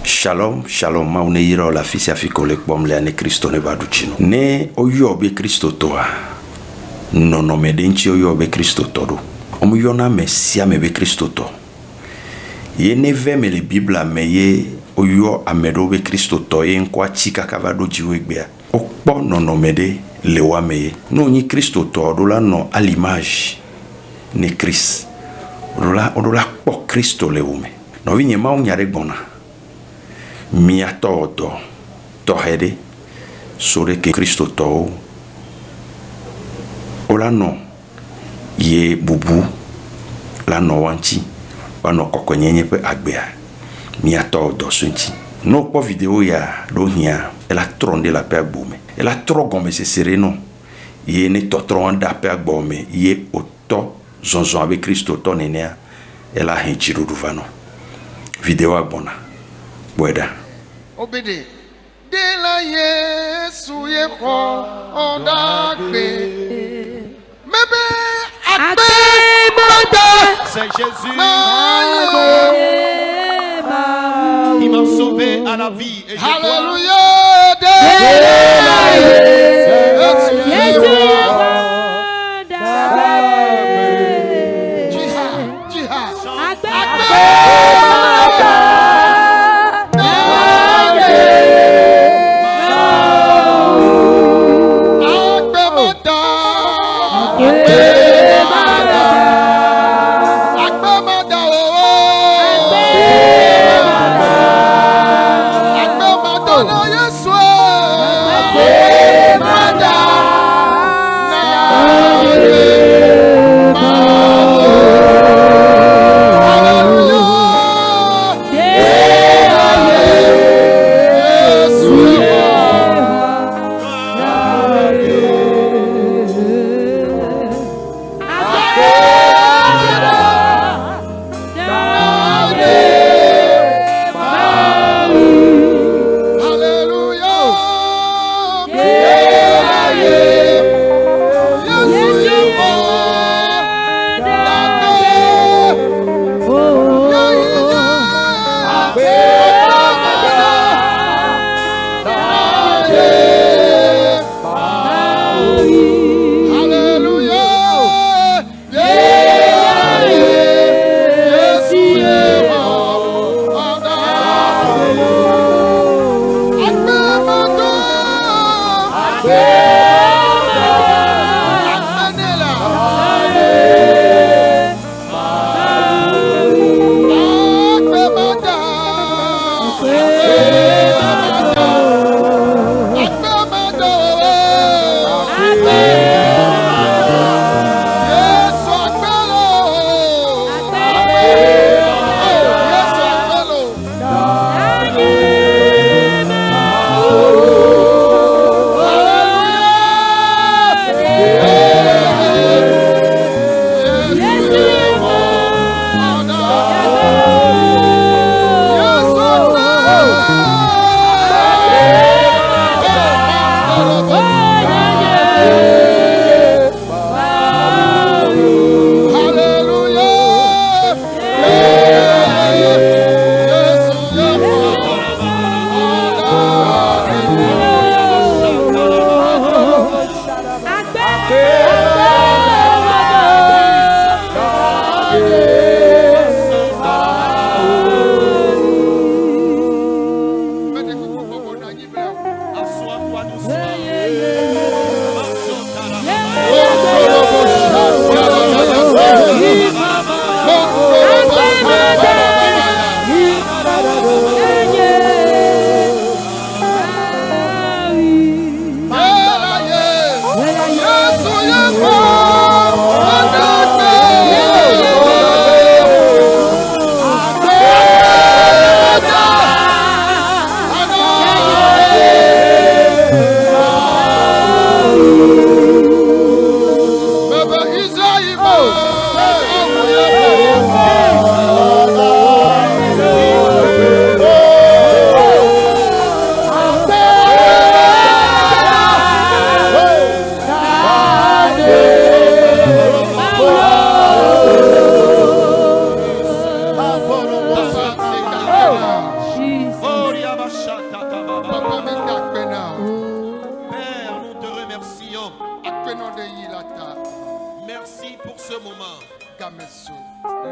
Shalom, shalom, maune yiro la fisi afiko lek bom le ane Kristo ne baduchino. Ne oyo be Kristo toa. Nono medenchi oyo be Kristo todo. Omu yona mesia me be Kristo to. Ye ne ve me le Bibla me ye oyo amedo be Kristo to ye nkwa chika kavado jiwegbea. Okpo nono mede lewa me ye. No ni Kristo to dola no à l'image ne Christ. Odola po Kristo leume. No vinye ma unyare bona. Mia todo tohede sore ke Kristo to ola no ye bubu la no wanchi wano kokonyenye pe agbea mia todo sunchi no po video ya do hia ela tronde la pe agbome ela trogome se sereno ye ne to tronda pe agbome ye oto zonzon avec Kristo to nenea ela henchiru duvano video agbona Bueda. Obede. De la Yesu ye ko ondagbe. Mebe akbe mada. C'est Jésus qui m'a sauvé à la vie. Et Alléluia. De la Yesu ye ko ondagbe. Jiha. Akbe mada. game so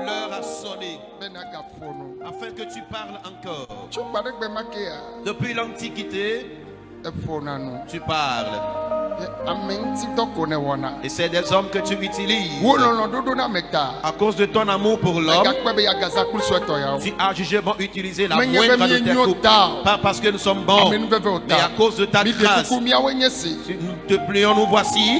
L'heure a sonné be na gafo no afin que tu parles encore. tso kpa ɖe gbe ma ke ya Depuis l'Antiquité, efo na no tu parles. ame ŋuti dɔ ko ne wɔna Et c'est des hommes que tu utilises. wo lɔlɔ ɖoɖo na me ta À cause de ton amour pour l'homme, gakpe be yagaza kple suetɔ yawo tu as jugé bon utiliser la Menye moindre be de tes mienyo coupes. ta. Pas parce que nous sommes bons, ame nuveve o mais à ta cause de ta mi de grâce. kuku miawoe nye si Nous te prions, nous voici.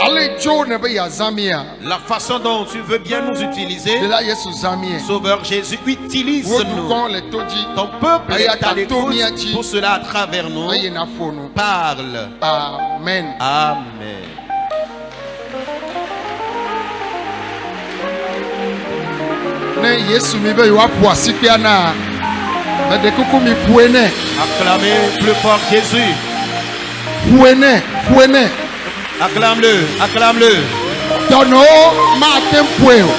ale tso ne be yazã mia La façon dont tu veux bien nous utiliser, de la Yesu zã mie Sauveur Jésus, wo utilise-nous. dukɔ le to dzi Ton peuple Eya est à ta to mia l'écoute. dzi. Pour cela, à travers nous, eye na fo no parle. amen. Amen. Ne Yesu mi be yewoaƒo asikpea na meɖe kuku mi ƒoe nɛ Acclamez plus fort Jésus. ƒoe nɛ Acclame-le, acclame-le. dɔnɔwo mate ŋu ƒoe o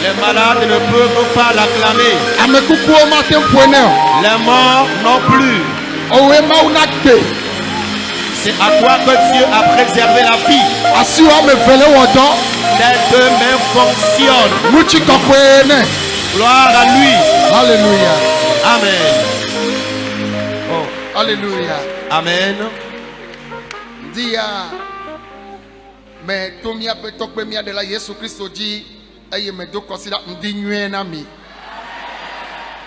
Les malades ne peuvent pas l'acclamer. ame kukuwo mate ŋu ƒoe nɛ o Les morts non plus. owoe mawu na gbe C'est à toi que Dieu a préservé la vie. asi woame eve le wɔ dɔ Les deux mains fonctionnent. ŋutsi kɔkɔe nɛ Gloire à lui. hallelujah Amen. Oh, hallelujah amen. di ya mɛ to miaƒe tɔgbe mia de la Yesu Kristo dzi eye mɛ do kɔsi la ŋdi nyuie na mi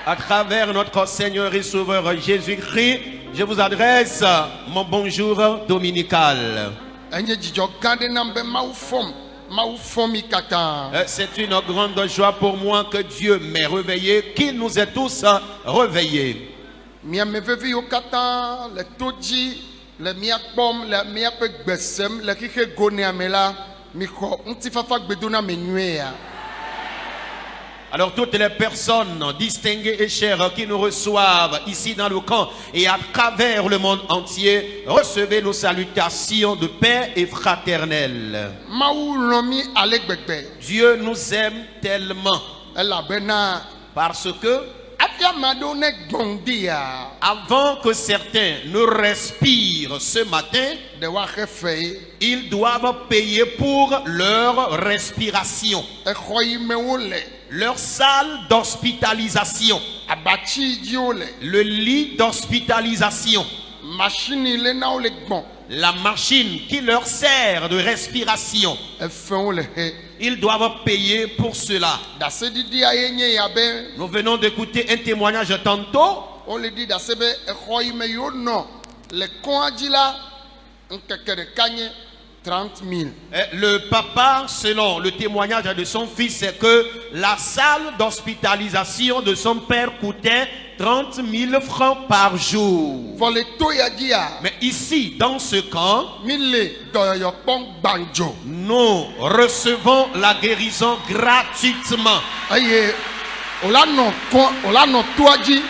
À travers notre Seigneur et Sauveur Jésus-Christ, je vous adresse mon bonjour dominical. enye dzidzɔ gã ɖe nam be mawu fɔm mi katã. C'est une grande joie pour moi que Dieu m'ait réveillé, qu'il nous ait tous réveillés. Miame veviwo katã le to dzi le mia kpɔm le miaƒe gbe sem le xixe gonea me la mixɔ ŋutifafa gbedona me nyuie ya. Alors toutes les personnes distinguées et chères qui nous reçoivent ici dans le camp et à travers le monde entier, recevez nos salutations de paix et fraternelle. Mawu lɔ̃ mi ale gbegbe Dieu nous aime tellement elabena parce que hafi ame aɖewo ne gbɔ̃ ya avant que certains ne respirent ce matin, ɖe woaxe fe ils doivent payer pour leur respiration, exɔ yi me wole leur salle d'hospitalisation, abatsi dzi wole le lit d'hospitalisation, machine le na wo le gbɔ̃ la machine qui leur sert de respiration. efewo le he Ils doivent payer pour cela. daseɖiɖia ye nye ya be Nous venons d'écouter un témoignage tantôt. wole ɖi dase be exɔ yi me yiwo nɔ le kɔa dzi la ŋkeke ɖeka nye 30 000. Le papa, selon le témoignage de son fils, c'est que la salle d'hospitalisation de son père coûtait 30 000 francs par jour. Vɔ le to ya dzi ya Mais ici, dans ce camp, mi le dɔyɔyɔ kpɔm gbãdzo nous recevons la guérison gratuitement. eye wola nɔ toa dzi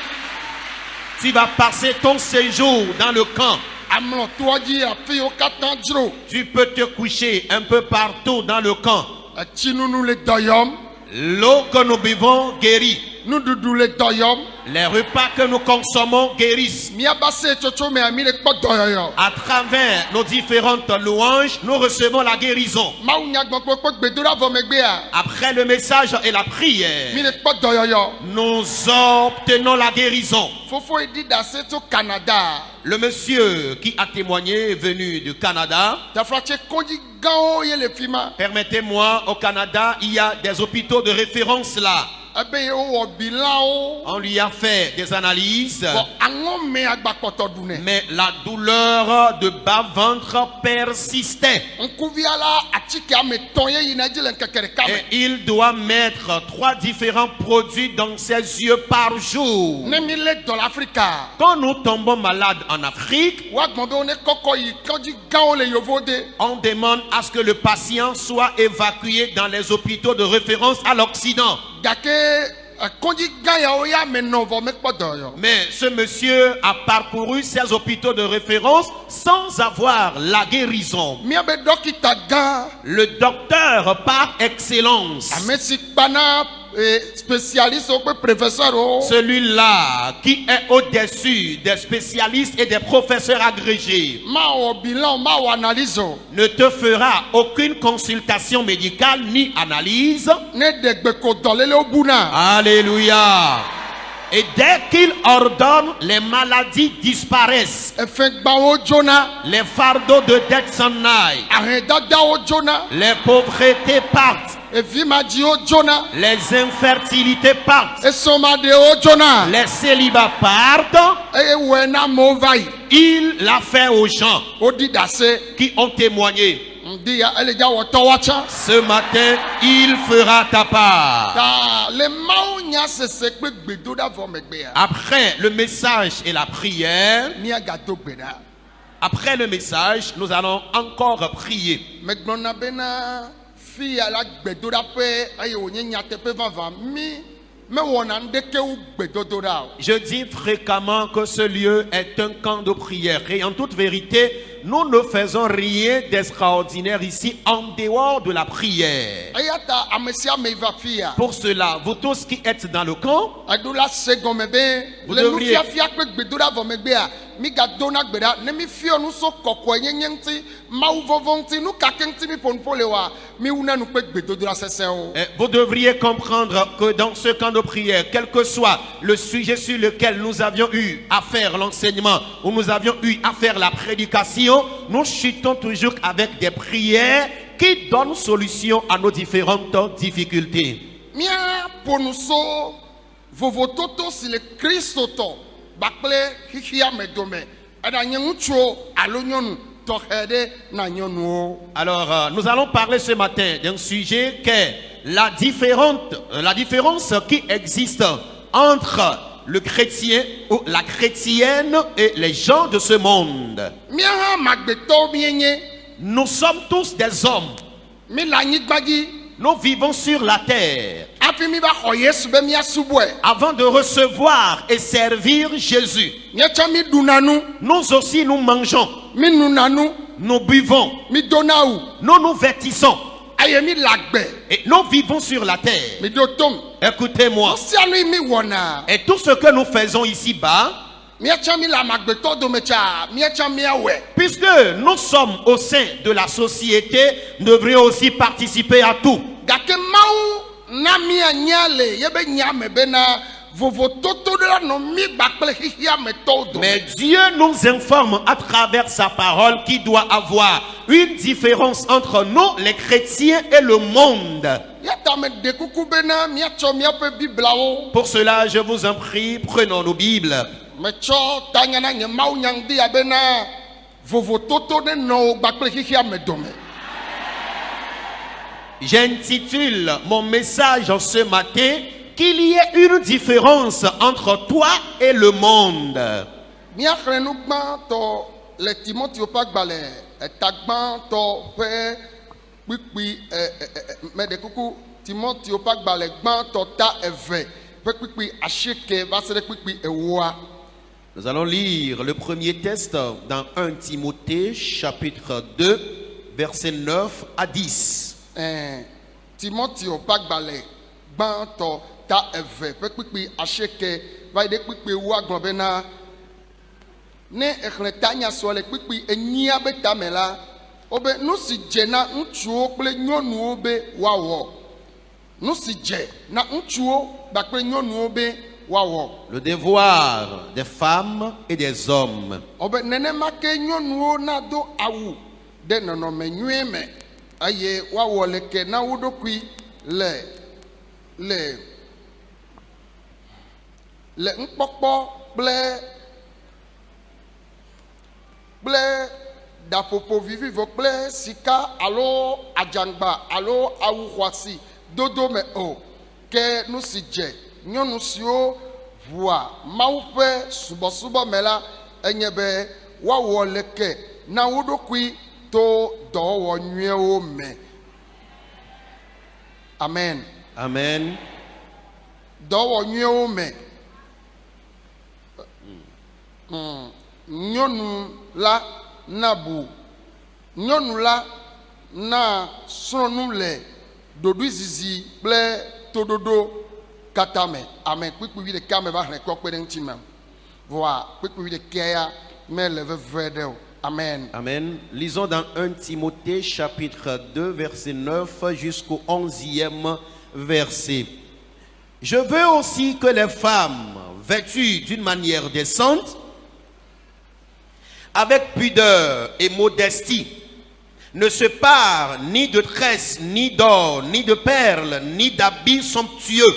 Tu vas passer ton séjour dans le camp. amlɔ toa dzi afi yiwo katã dzro Tu peux te coucher un peu partout dans le camp. etsinunu le dɔyɔm L'eau que nous buvons guérit. nuɖuɖu le dɔyɔm Les repas que nous consommons guérissent. miaba se tsotso mea mi le kpɔ dɔyɔyɔ À travers nos différentes louanges, nous recevons la guérison. mawu nyagbɔgbɔkpɔ gbedoɖa vɔ megbea Après le message et la mi prière, le kpɔ dɔyɔyɔ nous obtenons la guérison. fofo yi ɖi dase tso Canada Le monsieur qui a témoigné est venu du Canada. taflatse kɔdzi gãwo ye le fi ma Permettez-moi, au Canada, il y a des hôpitaux de référence là. ebe ye wowɔ bilanwo On lui a fait des analyses, bɔn aŋɔ me agbakpɔtɔ ɖu nɛ mais la douleur de bas-ventre persistait. ŋkuvia la atike ame tɔn ye yina dzi le ŋkeke ɖeka me Et il doit mettre 3 différents produits dans ses yeux par jour. ne mi le dɔ le Afrika Quand nous tombons malades en Afrique, woagbɔn be wo ne kɔkɔ yi kɔdzi gãwo le yovo de on demande à ce que le patient soit évacué dans les hôpitaux de référence à l'Occident. gake kɔdzi gã yawo ya me nɔ vɔ mekpɔ dɔyɔ Mais ce monsieur a parcouru ces hôpitaux de référence sans avoir la guérison. miabe dɔkita gã Le docteur par excellence, ame si kpana spécialiste ou professeur. Celui-là qui est au-dessus des spécialistes et des professeurs agrégés Mao bilan, mao analyse. ne te fera aucune consultation médicale ni analyse. Ne degbe ko dolele obuna. Alléluia. Et dès qu'il ordonne, les maladies disparaissent. Efegbawo jona. Les fardeaux de dette s'en aillent. Ahedadawo jona. Les pauvretés partent. Evimadio jona. Les infertilités partent. Esomadeo jona. Les célibats partent. Wena movai. Il l'a fait aux gens Odidase. qui ont témoigné. Ndia eleja wotawacha. Ce matin, il fera ta part. Ta le mao nya sese pe gbedoda vo megbea. Après le message et la prière, Ni agato gbeda. après le message, nous allons encore prier. Megbona bena fi ala gbedoda pe aye onye nya tepe vava mi me wona ndeke u gbedododa. Je dis fréquemment que ce lieu est un camp de prière. Et en toute vérité, nous ne faisons rien d'extraordinaire ici en dehors de la prière. Ayata amesia me va fia. Pour cela, vous tous qui êtes dans le camp, Adola segome be Vous le devriez- nu fia pe gbedoda vo megbea. Mi ga dona gbeda ne mi fio nu so kokko nyenye nti mau vovo nti nu kake nti mi ponpo le wa mi una nu pe gbedododa sese o. vous devriez comprendre que dans ce camp de prière, quel que soit le sujet sur lequel nous avions eu à faire l'enseignement, ou nous avions eu à faire la prédication, nous chutons toujours avec des prières qui donnent solution à nos différentes difficultés. Mia ponuso vovo toto si le Kristo to bakple hihia medome ada nyentro alo nyonu to hede na nyonu o. Alors, nous allons parler ce matin d'un sujet qui est la différence qui existe entre le chrétien ou la chrétienne et les gens de ce monde. Mia ha magbeto mienye Nous sommes tous des hommes. mi la nyigbagi Nous vivons sur la terre. afi mi ba ho Yesu be mia subwe. Avant de recevoir et servir Jésus, Nyecha mi dunanu, nous aussi nous mangeons, mi nunanu, nous buvons, mi donau, nous nous vêtissons aye mi lagbe, et nous vivons sur la terre. mi dotom. Écoutez-moi. Osialu mi wona. Et tout ce que nous faisons ici-bas, Miecha mi la magbeto do mecha, miecha mi awe. puisque nous sommes au sein de la société, nous devrions aussi participer à tout. Gake mau na mi anyale yebe nyame bena vovo toto de la no mi bakple hihia me todo. Mais Dieu nous informe à travers sa parole qu'il doit avoir une différence entre nous, les chrétiens, et le monde. Yata me dekuku bena miacho miape biblao. Pour cela, je vous en prie, prenons nos Bibles. Me cho tanyana nye mau nyangdi abena vovo toto de no bakple hihia me dome. J'intitule mon message ce matin qu'il y ait une différence entre toi et le monde. Mia krenu gban to le Timotheo pagbale etagban to pe pipi me dekuku Timotheo pagbale gban to ta eve pe pipi ashike va se pipi ewa. Nous allons lire le premier texte dans 1 Timothée chapitre 2 versets 9 à 10. Timotheo pagbale gban to ta eve pe pipi ashike va de pipi ewa gbon bena ne ekhle tanya so le pipi enyia be tamela obe nu si je na ntsuo kple nyɔnuwo be woawɔ nu si dze na ŋutsuwo kpakple nyɔnuwo be woawɔ Le devoir des femmes et des hommes. obe nenema ke nyɔnuwo nado awu ɖe nɔnɔme nyuie me eye woawɔ leke na wo ɖokui le ŋkpɔkpɔ kple ɖaƒoƒo vivivo kple sika alo adzangba alo awu xɔasi dodo me o ke nu si dze nyɔnu siwo ʋua mawu ƒe subɔsubɔ me la enye be woawɔ leke na wo ɖokui to dɔwɔwɔ nyuiewo me. Amen. Amen. Dɔwɔwɔ nyuiewo me. Nyɔnu la na bu nyɔnu la na srɔ̃nu le ɖoɖoezizi kple toɖoɖo katã me ame kpikpivi ɖeka me va hlẽ kɔ kpe ɖe ŋuti me voa kpikpivi ɖeka ya mele veve ɖe o. Amen. Amen. Lisons dans 1 Timothée chapitre 2 verset 9 jusqu'au 11e verset. Je veux aussi que les femmes vêtues d'une manière décente, avec pudeur et modestie, ne se parent ni de tresses, ni d'or, ni de perles, ni d'habits somptueux,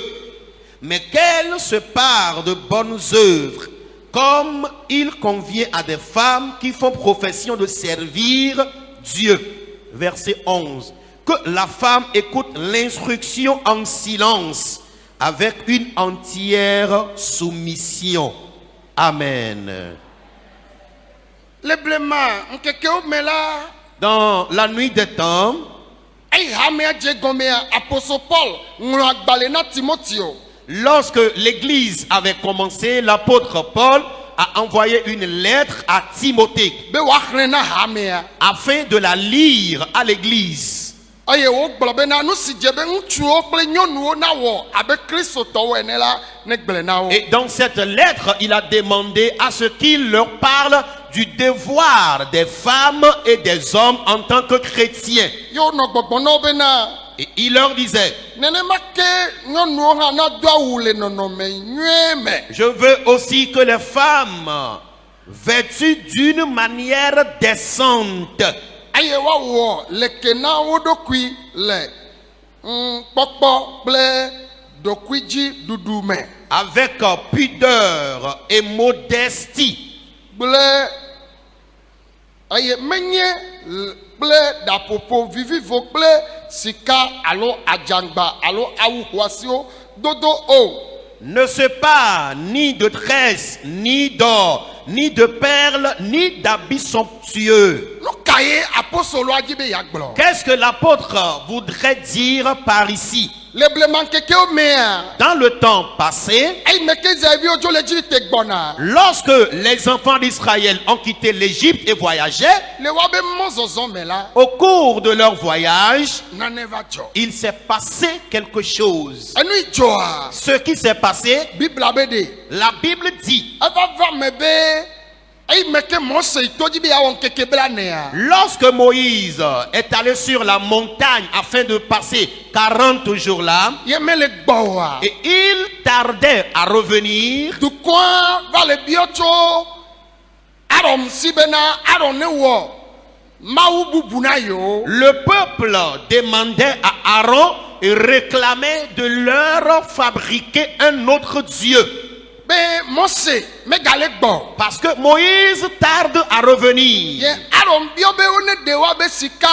mais qu'elles se parent de bonnes œuvres, comme il convient à des femmes qui font profession de servir Dieu. Verset 11. Que la femme écoute l'instruction en silence, avec une entière soumission. Amen. Le blema nkeke o me la Dans la nuit des temps, eyi hamea dze gɔmea apostole Paul ŋlɔ agbalẽ na Timothée. lorsque l'église avait commencé, l'apôtre Paul a envoyé une lettre à Timothée Be woaxlẽ na hamea. afin de la lire à l'église. Eye wogblɔ bena nu si dze be ŋutsuwo kple nyɔnuwo nawɔ abe kristotɔwo ene la ne gblẽ na wo. Et dans cette lettre, il a demandé à ce qu'il leur parle du devoir des femmes et des hommes en tant que chrétiens. Ye wonɔ gbɔgbɔ na wo bena Et il leur disait, nenema ke nyɔnuwo hã nado awu le nɔnɔme nyuie me. je veux aussi que les femmes vêtues d'une manière décente, Eye woawɔ leke na wo ɖokui le kpɔkpɔ kple ɖokuidzi ɖuɖu me avec pudeur et modestie, kple eye menye kple ɖaƒoƒo vivivo kple sika alo adzangba alo awu xɔasiwo dodo o. ne se pas ni de tresses, ni d'or, ni de perles, ni d'habits somptueux. Nu ka ye apostoloa dzi be yeagblɔ? Qu'est-ce que l'apôtre voudrait dire par ici? Le blemaŋkekewo mea, Dans le temps passé, eyi me ke Israelviwo dzo le Egipte gbɔna, lorsque les enfants d'Israël ont quitté l'Égypte et voyagé, le woabe mɔzɔzɔ me la, au cours de leur voyage, nane va dzɔ. il s'est passé quelque chose. Enu yi dzɔa, Ce qui s'est passé, Bibla be de. la Bible dit, Eva va me be eyi me ke Mose yi to dzi be yeawɔ ŋkeke bla nea. lorsque Moïse est allé sur la montagne afin de passer 40 jours là, Ye me le gbɔ oa. et il tardait à revenir, Dukɔa va le biɔ tso Aron si bena Aron ne wɔ Mawu bubu na yewo. le peuple demandait à Aaron et réclamait de leur fabriquer un autre Dieu. Be Mose megale gbɔ. Parce que Moïse tarde à revenir. Ye Aron biɔ be wo ne de wa be sika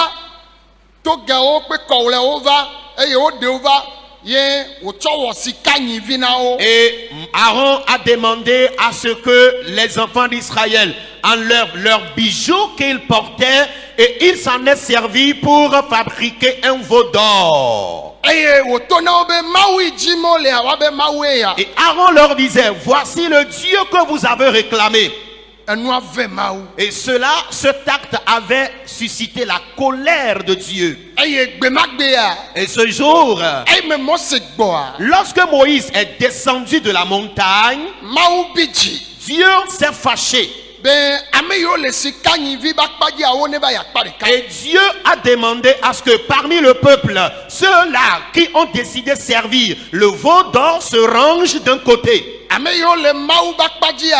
togewo kple kɔwlɛwo va eye wo de wo va ye wotsɔ wɔ sika nyivi na wo. Et Aaron a demandé à ce que les enfants d'Israël enlèvent leurs bijoux qu'ils portaient et il s'en est servi pour fabriquer un veau d'or. Eye woto na wo be Mawu yi dzi mo lea woabe Mawu ya. Et Aaron leur disait, voici le Dieu que vous avez réclamé. Enua ve Mawu. Et cet acte avait suscité la colère de Dieu. Eye gbemagbe ya. Et ce jour, Eyi me Mose gbɔa. lorsque Moïse est descendu de la montagne, Mawu bi dzi. Dieu s'est fâché. Be ame yiwo le sika nyivi ba kpadzi awo ne va yi akpa ɖeka. Et Dieu a demandé à ce que parmi le peuple, ceux-là qui ont décidé de servir le veau d'or se rangent d'un côté. Ame yiwo le Mawu ba kpadzia,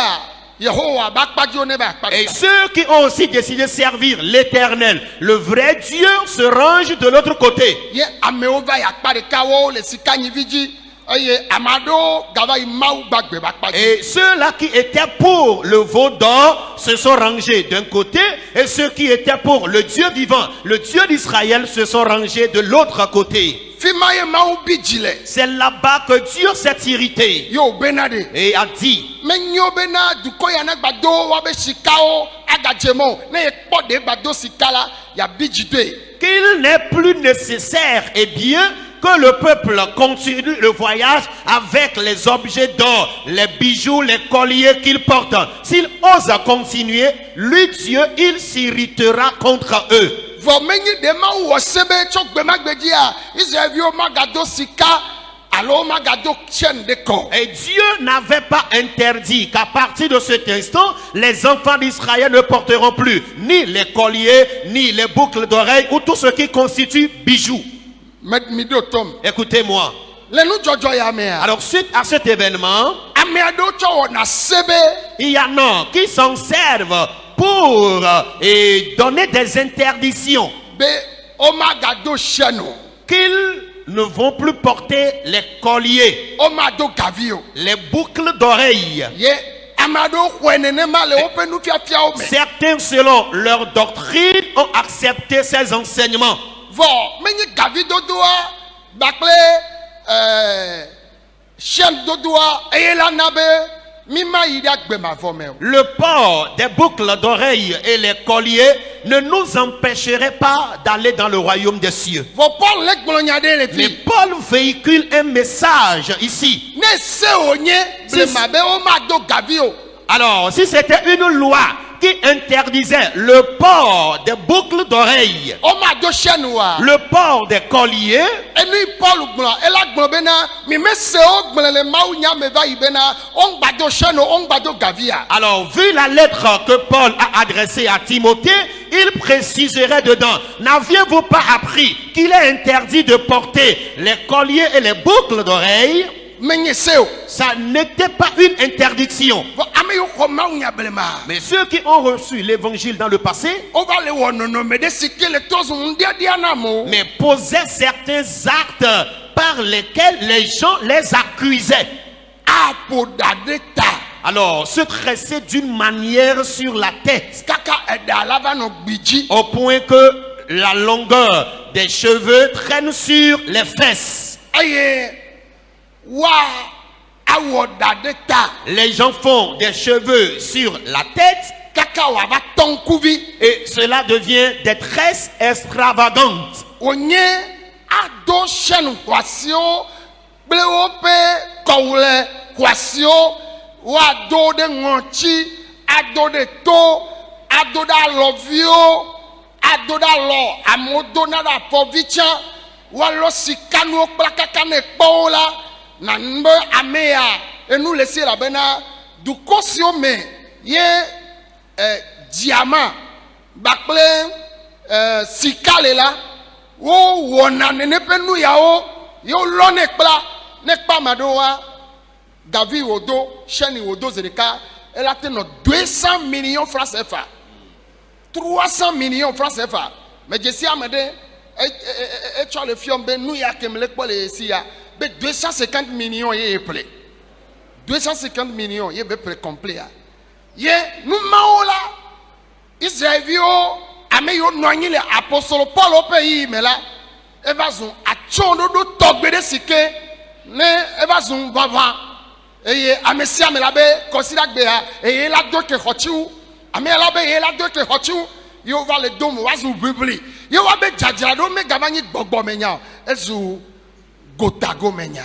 Yehowa ba kpadziwo ne va yi akpa Et ɖeka. ceux qui ont aussi décidé de servir l'Éternel, le vrai Dieu, se rangent de l'autre côté. Ye amewo va yi akpa ɖeka wo le sika nyivi dzi eye ame aɖewo gava yi Mawu gbagbe ba kpadzi. Et ceux-là qui étaient pour le veau d'or se sont rangés d'un côté, et ceux qui étaient pour le Dieu vivant, le Dieu d'Israël, se sont rangés de l'autre côté. Fi ma ye Mawu bi dzi le. C'est là-bas que Dieu s'est irrité Yo bena de. et a dit, Menyo bena dukɔ ya ne gbado woabe sikawo agadze mo ne ye kpɔ de gbado sika la ya bi dzi doe. qu'il n'est plus nécessaire et bien que le peuple continue le voyage avec les objets d'or, les bijoux, les colliers qu'il porte. S'il ose continuer, lui Dieu, il s'irritera contre eux. Vɔ menyi de Mawu wɔ se be tso gbemagbe dzia Israelviwo magado sika alo magado chaîne de corps. Et Dieu n'avait pas interdit qu'à partir de cet instant, les enfants d'Israël ne porteront plus ni les colliers, ni les boucles d'oreilles ou tout ce qui constitue bijoux. Mido tom. Écoutez-moi. Le nou jojo ya mea. Alors suite à cet événement, Ameado cho na sebe. il y en a qui s'en servent pour donner des interdictions Be o magado chaîne. qu'ils ne vont plus porter les colliers, O mado gavio. les boucles d'oreilles. Ye amado kwenene ma le open nu fia o me. Certains, selon leur doctrine, ont accepté ces enseignements. Vo menye gavi dodoa bakle chaîne dodoa eyela nabe mima ida gbe ma vo me. Le port des boucles d'oreilles et les colliers ne nous empêcherait pas d'aller dans le royaume des cieux. Vo Paul le gbolonya de le Mais pi. Paul véhicule un message ici. Ne se onye ble mabe o mado gavio. Alors, si c'était une loi qui interdisait le port des boucles d'oreilles, O mado chaîne wa. le port des colliers, Eni Paul gbolo ela gbolo bena mi me se o gbolo le mau nya me va ibena on gbado chaîne on gbado gavia. alors vu la lettre que Paul a adressée à Timothée, il préciserait dedans, n'aviez-vous pas appris qu'il est interdit de porter les colliers et les boucles d'oreilles? Menye seo. Ça n'était pas une interdiction. Vo ame yo ko mau nya blema. Mais ceux qui ont reçu l'évangile dans le passé, O va le wonono me de sikele tozu ndia dia na mo. mais posaient certains actes par lesquels les gens les accusaient. Apo dadeta. Alors, se tresser d'une manière sur la tête, Kaka eda lava no biji. au point que la longueur des cheveux traîne sur les fesses. Aye wa awo dadeta. Les gens font des cheveux sur la tête Kaka wa va tonkuvi. et cela devient des tresses extravagantes. Onye ado chaîne kwasio ble ope kowle kwasio wa do de ngonchi ado de to ado da lovio ado da lo amodo na da fovicha wa lo sikanu plakaka ne pola na nbe amea enu lesi la bena du kosio me ye diamant bakle sikale la wo wona ne penu ya o yo lo ne kpa madoa David wodo cheni wodo zereka elle a tenu 200 millions francs CFA 300 millions francs CFA mais je sais amede et tu as le fion ben nous ya kemle kwa le sia be 250 millions ye ple 250 millions ye be prêt complet ye nous maola Israël ame yo noigné les apôtres Paul au pays mais là evazon achondo do togbe de sike ne evazon vava eye amesia me labe consider gbe ha eye la do ke khochu ame la be eye la do ke khochu yo va le dom wazu bibli yo wa be jajira do me gabanyi gbogbo menya ezu gotago menya.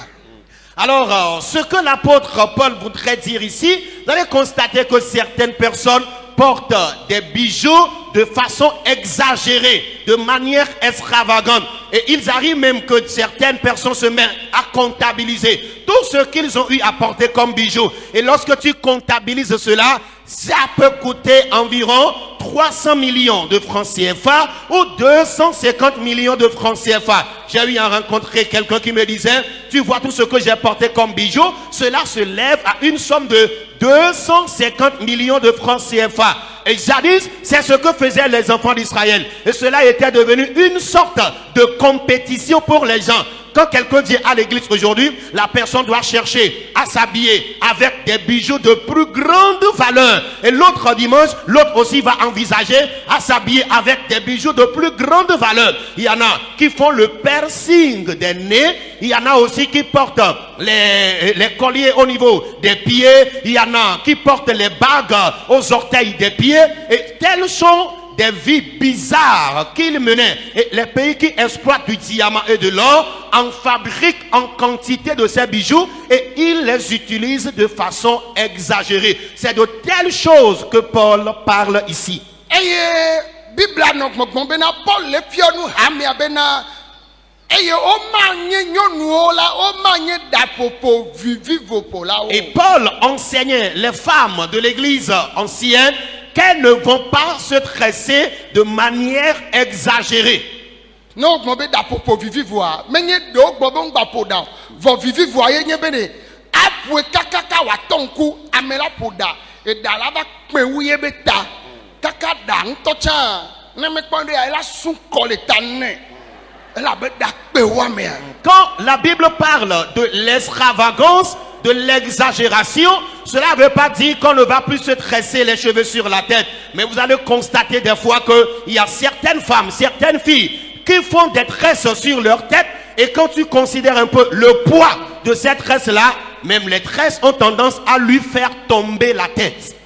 Alors, ce que l'apôtre Paul voudrait dire ici, vous allez constater que certaines personnes portent des bijoux de façon exagérée, de manière extravagante. Et ils arrivent même que certaines personnes se mettent à comptabiliser tout ce qu'ils ont eu à porter comme bijoux. Et lorsque tu comptabilises cela, ça peut coûter environ 300 millions de francs CFA ou 250 millions de francs CFA. J'ai eu à rencontrer quelqu'un qui me disait, tu vois tout ce que j'ai porté comme bijoux, cela se lève à une somme de 250 millions de francs CFA. Et jadis, c'est ce que faisaient les enfants d'Israël. Et cela était devenu une sorte de compétition pour les gens. Quand quelqu'un dit à l'église aujourd'hui, la personne doit chercher à s'habiller avec des bijoux de plus grande valeur. Et l'autre dimanche, l'autre aussi va envisager à s'habiller avec des bijoux de plus grande valeur. Il y en a qui font le piercing des nez. Il y en a aussi qui portent les colliers au niveau des pieds. Il y en a qui portent les bagues aux orteils des pieds. Et tels sont des vies bizarres qu'ils menaient. Et les pays qui exploitent du diamant et de l'or en fabriquent en quantité de ces bijoux et ils les utilisent de façon exagérée. C'est de telles choses que Paul parle ici. Eye Bible no gbogbo bena Paul le fionu hamia bena eye o ma nye nyɔnuwo la o ma nye ɖaƒoƒo vivivo la o. Et Paul enseignait les femmes de l'église ancienne qu'elles ne vont pas se tresser de manière exagérée. Ne o gbɔ be ɖaƒoƒo vivivoa menye ɖewo gbɔ be ŋgba ƒo ɖa vɔ vivivoa ye nye be ne aƒoe kakaka wòatɔ ŋku ame la ƒo ɖa eɖa la va kpe wu ye be ta kaka ɖa ŋutɔ tsã ne mekpɔ ɖe ya la su kɔ le ta nɛ elabe ɖa kpe wu amea. Quand la Bible parle de l'extravagance, de l'exagération, cela ne veut pas dire qu'on ne va plus se tresser les cheveux sur la tête. Mais vous allez constater des fois qu'il y a certaines femmes, certaines filles qui font des tresses sur leur tête. Et quand tu considères un peu le poids de cette tresse-là, même les tresses ont tendance à lui faire tomber la tête.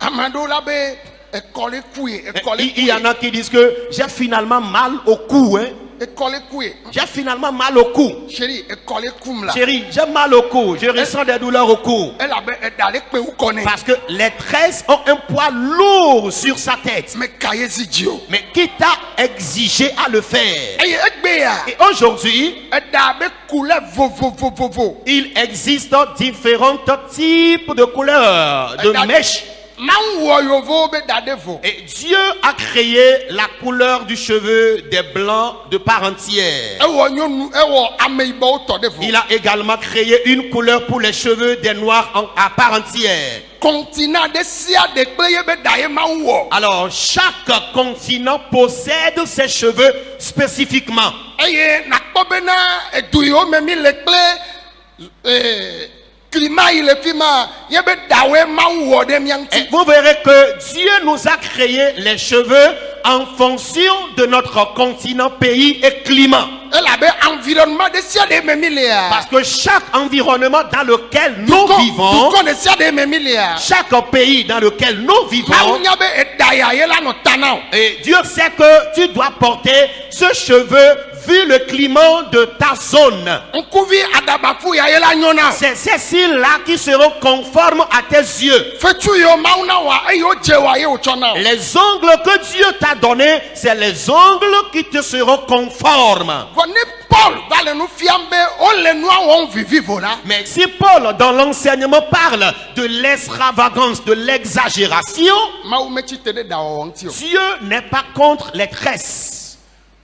Amado la be ekɔle kue ekɔle Il y en a qui disent que j'ai finalement mal au cou. Hein? ekɔle kue. J'ai finalement mal au cou. Chérie ekɔle kum la. Chérie, j'ai mal au cou. Je ressens des douleurs au cou. Elabe eɖa le kpe wu kɔ nɛ. Parce que les tresses ont un poids lourd sur sa tête. Me kaye zi dzi o. Mais qui t'a exigé à le faire? Eye egbe ya. Et aujourd'hui, Eɖa be couleur vovovovovo. il existe différents types de couleurs, de mèches. Mawu wɔ yovo be ɖa ɖe vo. Et Dieu a créé la couleur du cheveu des blancs de part entière. Ewɔ nyɔnu ewɔ ameyibɔwo tɔ ɖe vo. Il a également créé une couleur pour les cheveux des noirs à part entière. Continent de sia de kple ye be ɖa ye mawu wɔ. Alors, chaque continent possède ses cheveux spécifiquement. Eye nakpɔ bena edu yiwo me mi le kple climat yi le fi ma ye be ɖawoe mawu wɔ ɖe mia Et ŋuti. vous verrez que Dieu nous a créé les cheveux en fonction de notre continent, pays et climat. Elabe environnement de sia de me mi lea. Parce que chaque environnement dans lequel nous vivons, dukɔ de sia de me mi lea. chaque pays dans lequel nous vivons, Mawu nya be eɖa ya ye la nɔ ta na o. et Dieu sait que tu dois porter ce cheveu vu le climat de ta zone. Ŋkuvi adabafu ya ye la nyɔ na. C'est ces cils-là qui seront conformes à tes yeux. Fetu yiwo mawu na wa eye wo dze wa ye wotsɔ na o. Les ongles que Dieu t'a donnés, c'est les ongles qui te seront conformes. Vɔ ne Paul va le nu fiam be wole nua wɔm vivivo la. Mais si Paul, dans l'enseignement, parle de l'extravagance, de l'exagération, Mawu metsi te ɖe ɖawɔwɔ ŋuti o. Dieu n'est pas contre les tresses.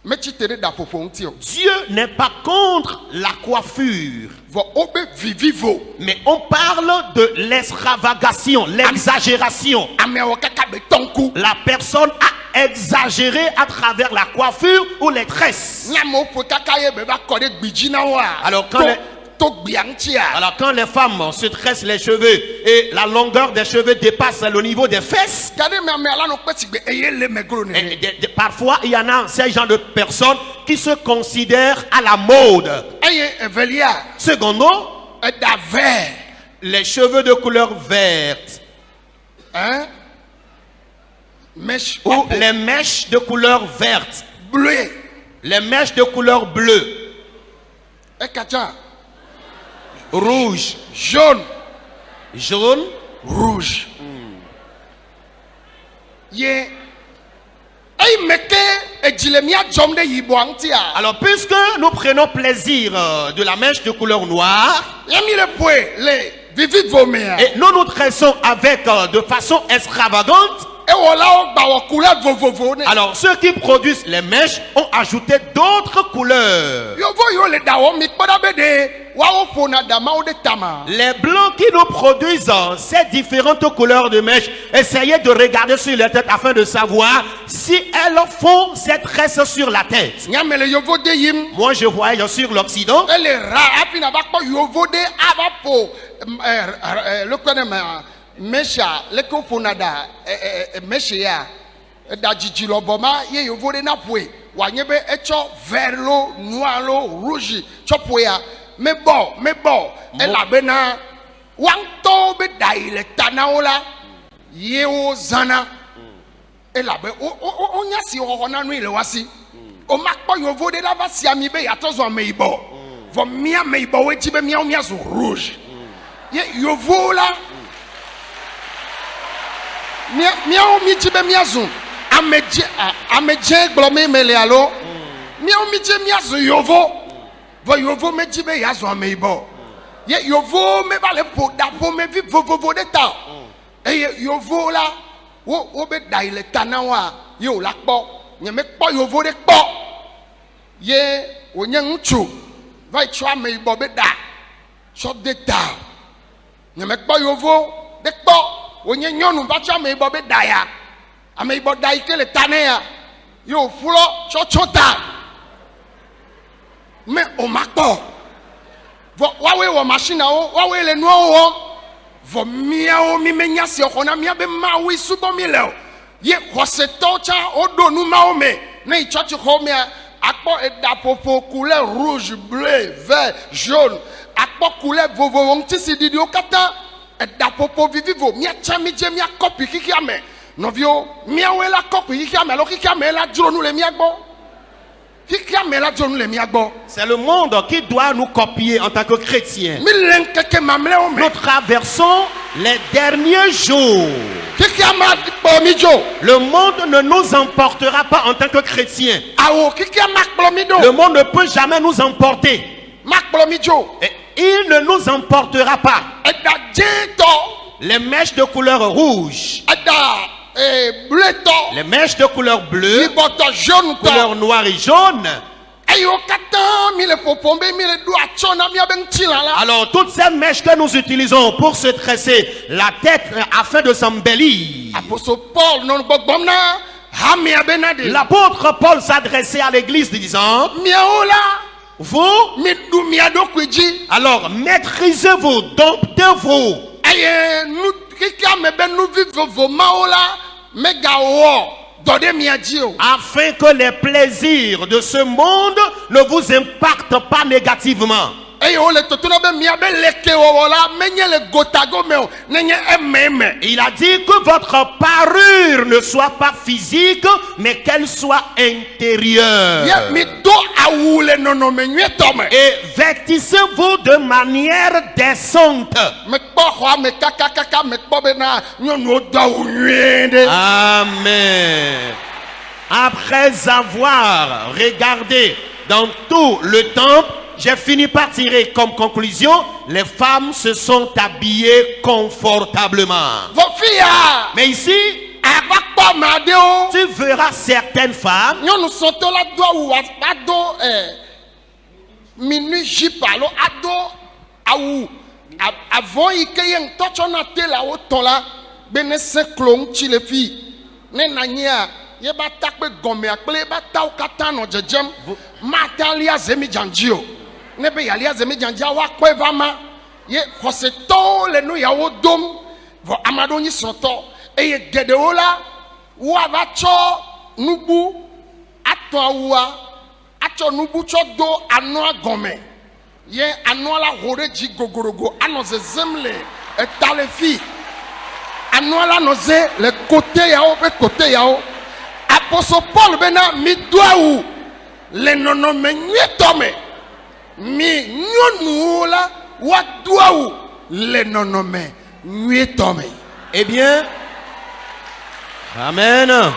Metsi te ɖe ɖaƒoƒo ŋuti o. Dieu n'est pas contre la coiffure. Vɔ wobe vivivo. Mais on parle de l'extravagation, l'exagération. Ameawo kaka be tɔ ŋku. La personne a exagéré à travers la coiffure ou les tresses. Nyamewo ƒo kaka ye be va kɔ ɖe gbidzi na woa. Alors, quand les- to gbia ŋutia. Alors quand les femmes se tressent les cheveux et la longueur des cheveux dépasse le niveau des fesses, Gade me amea la nɔ kpe si gbe eye le meglo et ne. parfois il y en a ces genre de personnes qui se considèrent à la mode. Eye evelia Secondo, eɖa vert. les cheveux de couleur verte Hein? Mèche ou les mèches de couleur verte, bleu. les mèches de couleur bleue, Ekatsa rouge, jaune. jaune, Rouge. Ye. Eye meke edzile mia dzɔm ɖe yibɔa ŋutia. Alors puisque nous prenons plaisir de la mèche de couleur noire, Ye mi le poe le vivivo mea. et nous nous tressons avec de façon extravagante, Ewɔlawo gba wɔ couleur vovovo ne. alors ceux qui produisent les mèches ont ajouté d'autres couleurs. Yovo yiwo le ɖa wɔm mi kpɔ ɖa be ɖe woawo ƒona ɖa mawo ɖe tama. Les blancs qui nous produisent ces différentes couleurs de mèches, essayez de regarder sur la tête afin de savoir si elles font cette tresse sur la tête. Nyame le yovo de yim. Moi je voyage sur l'Occident, Ele ra hafi na va kpɔ yovo de ava ƒo lekɔ ne me mesia leke woƒona ɖa mesia ya eɖa dzidzi lɔbɔ ma ye yovo de na ƒoe wòanye be etsɔ vert lo noir lo rouge tsɔ ƒoea mebɔ elabena woaŋutɔwo be ɖa yi le ta na wo la ye wo zãna elabe wonya si xɔxɔ na nui le wa si o ma kpɔ yovo de la va si ami be yeatrɔ zɔ ameyibɔ vɔ mía ameyibɔwoe dzi be míawo míazu rouge ye yovo la míawo mi dzi be míazu ame dzɛ gblɔ mi me le alo míawo mi dzi míazu yovo. vɔ yovo medzi be yeazɔ ameyibɔ ye yovo meva le ƒo ɖa ƒomevi vovovo ɖe ta o eye yovo la wo be ɖa yi le ta na woa ye wòla kpɔ nye mekpɔ yovo ɖe kpɔ ye wònye ŋutsu va yi tsɔ ameyibɔ be ɖa tsɔ de ta nye mekpɔ yovo ɖe kpɔ wònye nyɔnu va tsɔ ameyibɔ be ɖa ya ameyibɔ ɖa yi ke le ta ne ya ye wòƒlɔ tsɔ ta me o ma kpɔ vɔ woawoe wɔ machinawo woawoe le nuawo wɔm vɔ míawo mi menya si xɔ na mía be Mawu subɔ mi le o ye xɔsetɔwo tsã woɖo nu mawo me ne yi tsɔtsi xɔ mea akpɔ eɖaƒoƒo couleur rouge bleu vert jaune akpɔ couleur vovovo ŋutisiɖiɖiwo katã eɖaƒoƒo vivivo míatsa mi dze mía kɔpi xixia me nɔviwo míawoe la kɔpi xixia me alo xixia me la dzro nu le mía gbɔ. C'est le monde qui doit nous copier en tant que chrétiens. Nous traversons les derniers jours. Le monde ne nous emportera pas en tant que chrétiens. Le monde ne peut jamais nous emporter. Et il ne nous emportera pas. Les mèches de couleur rouge, les mèches de couleur bleue, couleur noire et jaune. Alors toutes ces mèches que nous utilisons pour se tresser la tête afin de s'embellir. L'apôtre Paul s'adressait à l'église disant: vous, alors maîtrisez vos domptez-vous. Afin que les plaisirs de ce monde ne vous impactent pas négativement. Il a dit que votre parure ne soit pas physique, mais qu'elle soit intérieure. Et vêtissez-vous de manière décente. Amen. Après avoir regardé dans tout le temple, j'ai fini par tirer comme conclusion: les femmes se sont habillées confortablement. Mais ici, tu verras certaines femmes nebe yalia zemi janjia wa kwe vama ye xosetɔ le nu yawo dom vɔ amado nyi srɔ̃tɔ eye geɖewo la wa va tsɔ nubu atɔ awua atsɔ nubu tsɔ do anɔa gɔme ye anɔa la ho ɖe dzi gogorogo anɔ zezem le eta le fi anɔa la nɔ ze le kote yawo ƒe kote yawo apostol Paul bena mi do awu le nɔnɔme nyuietɔ me. Mi nyɔnuwo la woado awu le nɔnɔme nyuietɔ me. Eh bien, amen.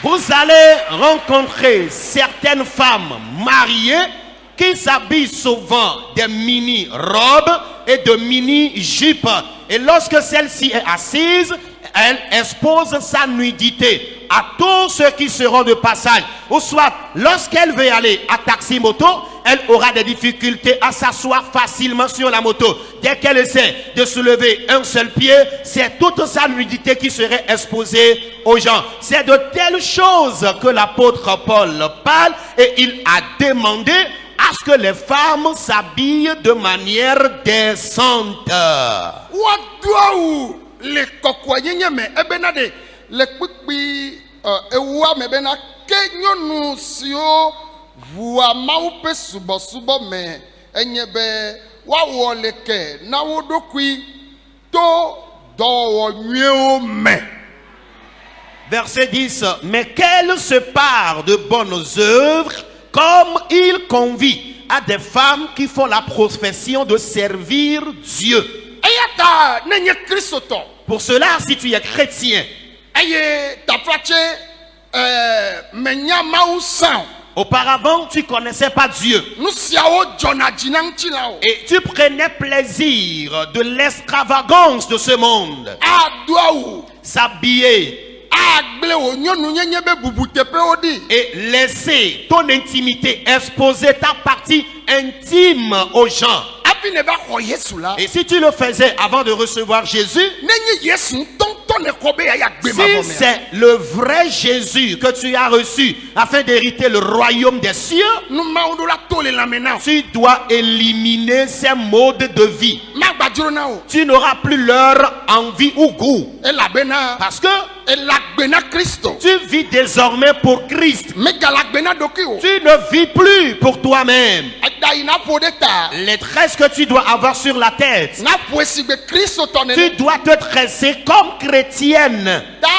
Vous allez rencontrer certaines femmes mariées qui s'habillent souvent de mini-robes et de mini-jupes. Et lorsque celle-ci est assise, elle expose sa nudité à tous ceux qui seront de passage. Ou soit, lorsqu'elle veut aller à taxi-moto, elle aura des difficultés à s'asseoir facilement sur la moto. Dès qu'elle essaie de soulever un seul pied, c'est toute sa nudité qui serait exposée aux gens. C'est de telles choses que l'apôtre Paul parle, et il a demandé à ce que les femmes s'habillent de manière décente. Le kokwanyenye me ebenade le kpikpi ewa me bena ke nyɔnu siwo vua mawu ƒe subɔsubɔ me enye be woawɔ leke na wo ɖokui to dɔwɔwɔ nyuiewo me. Verset 10. Mais qu'elle se part de bonnes œuvres comme il convie à des femmes qui font la profession de servir Dieu. Pour cela, si tu es Auparavant, tu connaissais pas Dieu. nu siawo dzɔna dzi na ŋuti la o. Et tu prenais plaisir de l'extravagance de ce monde. ado awu. S'habiller agble wo nyɔnu nyenye be bubu teƒewo ɖi. et laisser ton intimité, exposer ta partie intime aux gens. hafi ne va xɔ Yesu la. Et si tu le faisais avant de recevoir Jésus, nenye Yesu ŋutɔŋutɔ ne kɔ be yaya gbe ma si bɔ mea. c'est le vrai Jésus que tu as reçu afin d'hériter le royaume des cieux, numawo ɖo la to le lãme na o. tu dois éliminer ces modes de vie. magbadzro na o. Tu n'auras plus leur envie ou goût. elabena Parce que elagbe na Kristo. tu vis désormais pour Christ. megalagbe na ɖokui o. Tu ne vis plus pour toi-même. eda yi na ƒo ɖe ta. Les tresses que tu dois avoir sur la tête, na ƒo esi gbe Kristo tɔ tu nene. dois te tresser comme chrétienne. ta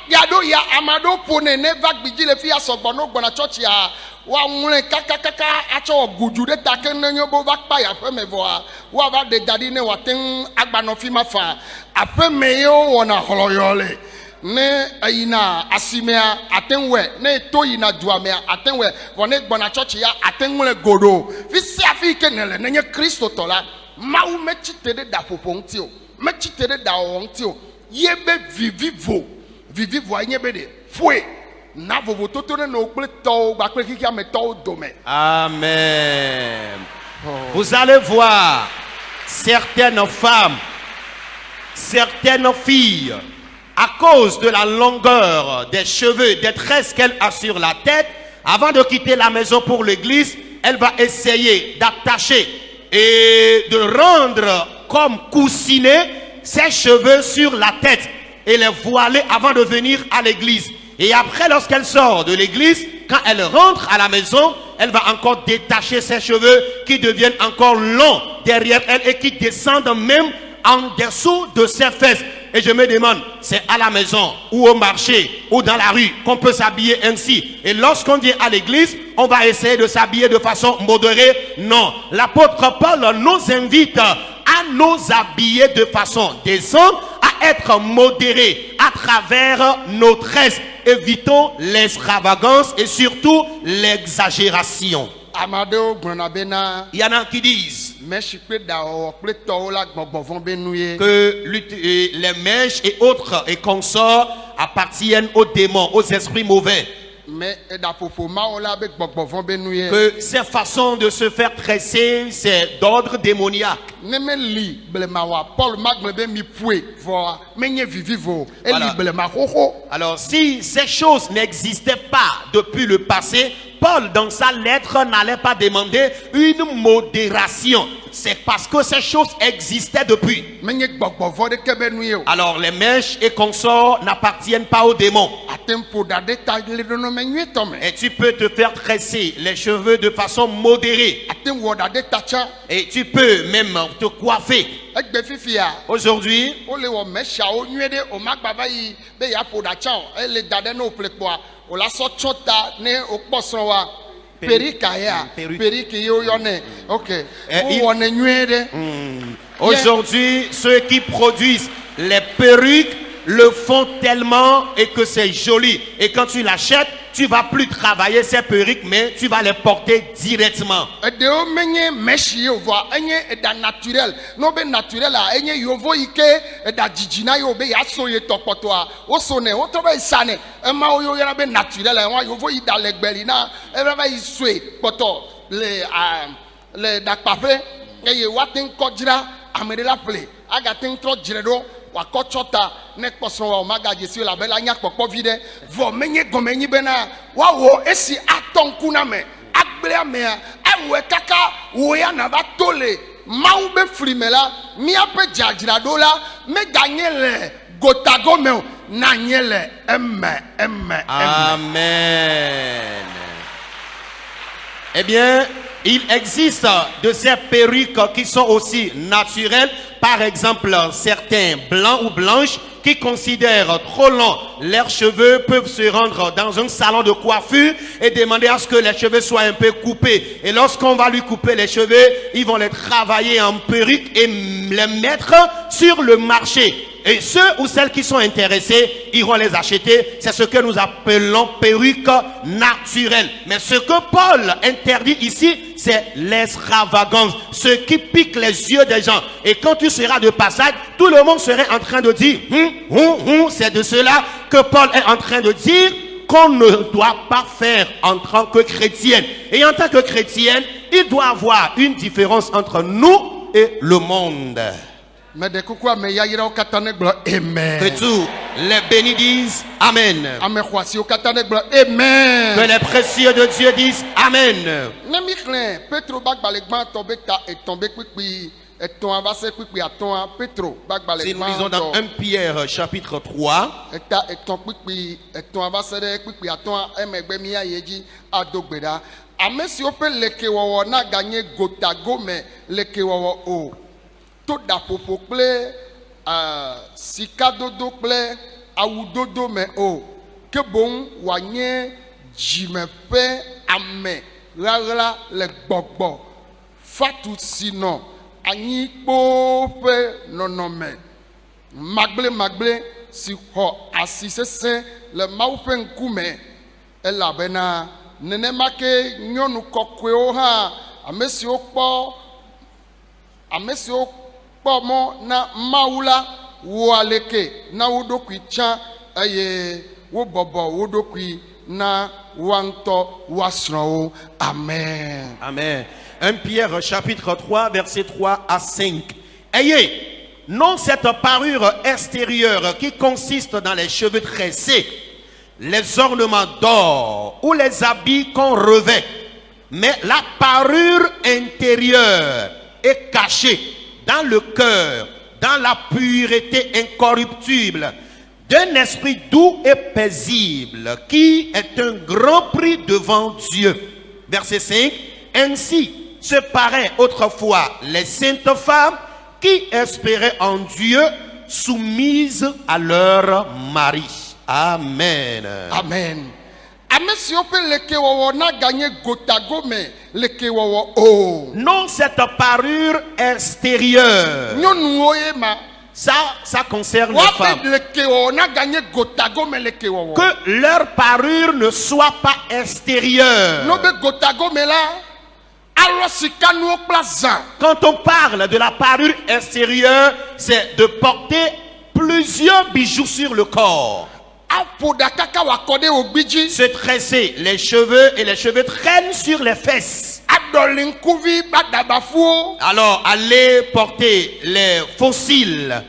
yaɖo ya ame aɖewo ƒo nene va gbidzi le fi ya sɔgbɔ no gbɔna tsɔtsia woaŋlɔe kakakaka atsɔ wɔ gudu ɖe ta ke ne nyo be wova kpa yi aƒeme vɔa woava ɖe da ɖi ne wòate ŋu agbanɔ fi ma fa aƒeme ye wowɔna hlɔyɔ le ne eyina asimea ate ŋu wɛ ne to yina dua mea ate ŋu wɛ vɔ ne gbɔna tsɔtsi ya ate ŋu le goɖo fi sia fi ke ne le ne nye kristotɔ la mawu metsi te ɖe ɖaƒoƒo ŋuti o metsi te ɖe ɖawɔwɔ ŋuti o ye be vivivoa nye be ɖe ƒoe na vovototo ne wo kple tɔwo gbakple xixia me tɔwo dome. Amen. Vous allez voir certaines femmes, certaines filles, à cause de la longueur des cheveux, des tresses qu'elle a sur la tête, avant de quitter la maison pour l'église, elle va essayer d'attacher et de rendre comme coussiner ses cheveux sur la tête et les voiler avant de venir à l'église. Et après, lorsqu'elle sort de l'église, quand elle rentre à la maison, elle va encore détacher ses cheveux qui deviennent encore longs derrière elle et qui descendent même en dessous de ses fesses. Et je me demande, c'est à la maison ou au marché ou dans la rue qu'on peut s'habiller ainsi. Et lorsqu'on vient à l'église, on va essayer de s'habiller de façon modérée. Non, l'apôtre Paul nous invite à nous habiller de façon décente, à être modérés à travers nos tresses. Évitons l'extravagance et surtout l'exagération. ame aɖewo gblɔna bena Il y en a qui disent mesi kple ɖawɔwɔ kple tɔwo la gbɔgbɔvɔ be nu ye. que les mèches et autres et consorts appartiennent aux démons, aux esprits mauvais. mais eɖaƒoƒo mawo la be gbɔgbɔvɔ be nu ye. Que ces façons de se faire tresser, c'est d'ordre démoniaque. ne meli blemawa Paul magblɔ be mi ƒoe vɔa menye vivivo o. eli Voilà. blema xoxo. Alors, si ces choses n'existaient pas depuis le passé, Paul, dans sa lettre, n'allait pas demander une modération. C'est parce que ces choses existaient depuis. menye gbɔgbɔvɔ ɖeke be nu ye o. Alors, les mèches et consorts n'appartiennent pas aux démons. ate ŋu ƒo ɖa ɖe ta le nɔnɔme nyuietɔ me. Et tu peux te faire tresser les cheveux de façon modérée. ate ŋu wɔ ɖa ɖe ta tsã. Et tu peux même te coiffer. egbe fifia Aujourd'hui, wole wɔ mesiawo nyuie ɖe o magba va yi be yeaƒo ɖa tsã o ele da ɖe ne wo ƒle kpoa o la sɔ tsɔ ta ne o kpɔ srɔ̃ perika ya perike ye woyɔnɛ ok wowɔnɛ nyuie ɖe. aujourd'hui, ceux qui produisent les perruques le font tellement et que c'est joli. Et quand tu l'achètes, tu vas plus travailler ces perruques, mais tu vas les porter directement. eɖewo menye mesi ye o vɔa enye eɖa naturel n'o be naturel a enye yovo yi ke eɖa dzidzi na ye o be yeaso ye tɔ kpɔtɔa woso nɛ wotrɔ be yi sa nɛ emawo yo yɔna be naturel a wa yovo yi ɖa legbe li na eva va yi soe kpɔtɔ le ɖakpaƒe eye woate ŋu kɔ dzra ame ɖe la ƒle agate ŋu trɔ dzre ɖo wòakɔ tsɔ ta ne kpɔsrɔ̃ wa o magadze si o la be la nya kpɔkpɔ vi ɖe vɔ menye gɔme nyi bena woawɔ esi atɔ ŋku na me agble amea awɔe kaka wo ya nava to le mawu be fli me la míaƒe dzadzraɖo la meganye le gotago me o nanye le eme. Amen. Eh bien, il existe de ces perruques qui sont aussi naturelles. Par exemple, certains blancs ou blanches qui considèrent trop long leurs cheveux peuvent se rendre dans un salon de coiffure et demander à ce que les cheveux soient un peu coupés. Et lorsqu'on va lui couper les cheveux, ils vont les travailler en perruque et les mettre sur le marché. Et ceux ou celles qui sont intéressés iront les acheter. C'est ce que nous appelons perruque naturelle. Mais ce que Paul interdit ici, c'est l'extravagance. Ce qui pique les yeux des gens. Et quand tu seras de passage, tout le monde serait en train de dire, c'est de cela que Paul est en train de dire qu'on ne doit pas faire en tant que chrétienne. Et en tant que chrétienne, il doit y avoir une différence entre nous et le monde. Mais de quoi mais yayira au katane blo amen. Que tous les bénis disent Amen. Amen kwasi au katane blo amen. Que les précieux de Dieu disent Amen. Nemi clé Petro bagbale gban tombe ta et tombe pipi et ton avance pipi à ton Petro bagbale Si nous lisons dans 1 Pierre chapitre 3, et ta et ton pipi et ton avance pipi à ton emegbe mi ayeji adogbeda. Ame si o pe leke wowo na gagner gotago mais leke wowo o. Tout d'apopo kple sika dodo kple awu dodo me o ke bon wanye dzimeƒe ame ɣaɣla le gbɔgbɔ fatu sinɔ anyikpo ƒe nɔnɔme magble si xɔ asi sesẽ le Mawu ƒe ŋkume elabena nenema ke nyɔnu kɔkɔewo hã ame siwo kpɔ Pomo na maula waleke na wodokwi cha eye wo bobo wodokwi na wanto wasro. Amen. Amen. 1 Pierre chapitre 3 versets 3 à 5. Ayez non cette parure extérieure qui consiste dans les cheveux tressés, les ornements d'or ou les habits qu'on revêt, mais la parure intérieure est cachée dans le cœur, dans la pureté incorruptible, d'un esprit doux et paisible, qui est un grand prix devant Dieu. Verset 5. Ainsi se paraient autrefois les saintes femmes qui espéraient en Dieu, soumises à leur mari. Amen. Amen. Ame si o pe leke wowo na gagner gotago me leke wowo o. Non cette parure extérieure. Nyɔnu wo ye ma. Ça concerne les Wa femmes. pe leke wowo na gagner gotago me leke wowo. Que leur parure ne soit pas extérieure. No be gotago me la alo sika nuwo kpla zã. Quand on parle de la parure extérieure, c'est de porter plusieurs bijoux sur le corps. Se tresser les cheveux et les cheveux traînent sur les fesses. Alors allez porter les fossiles,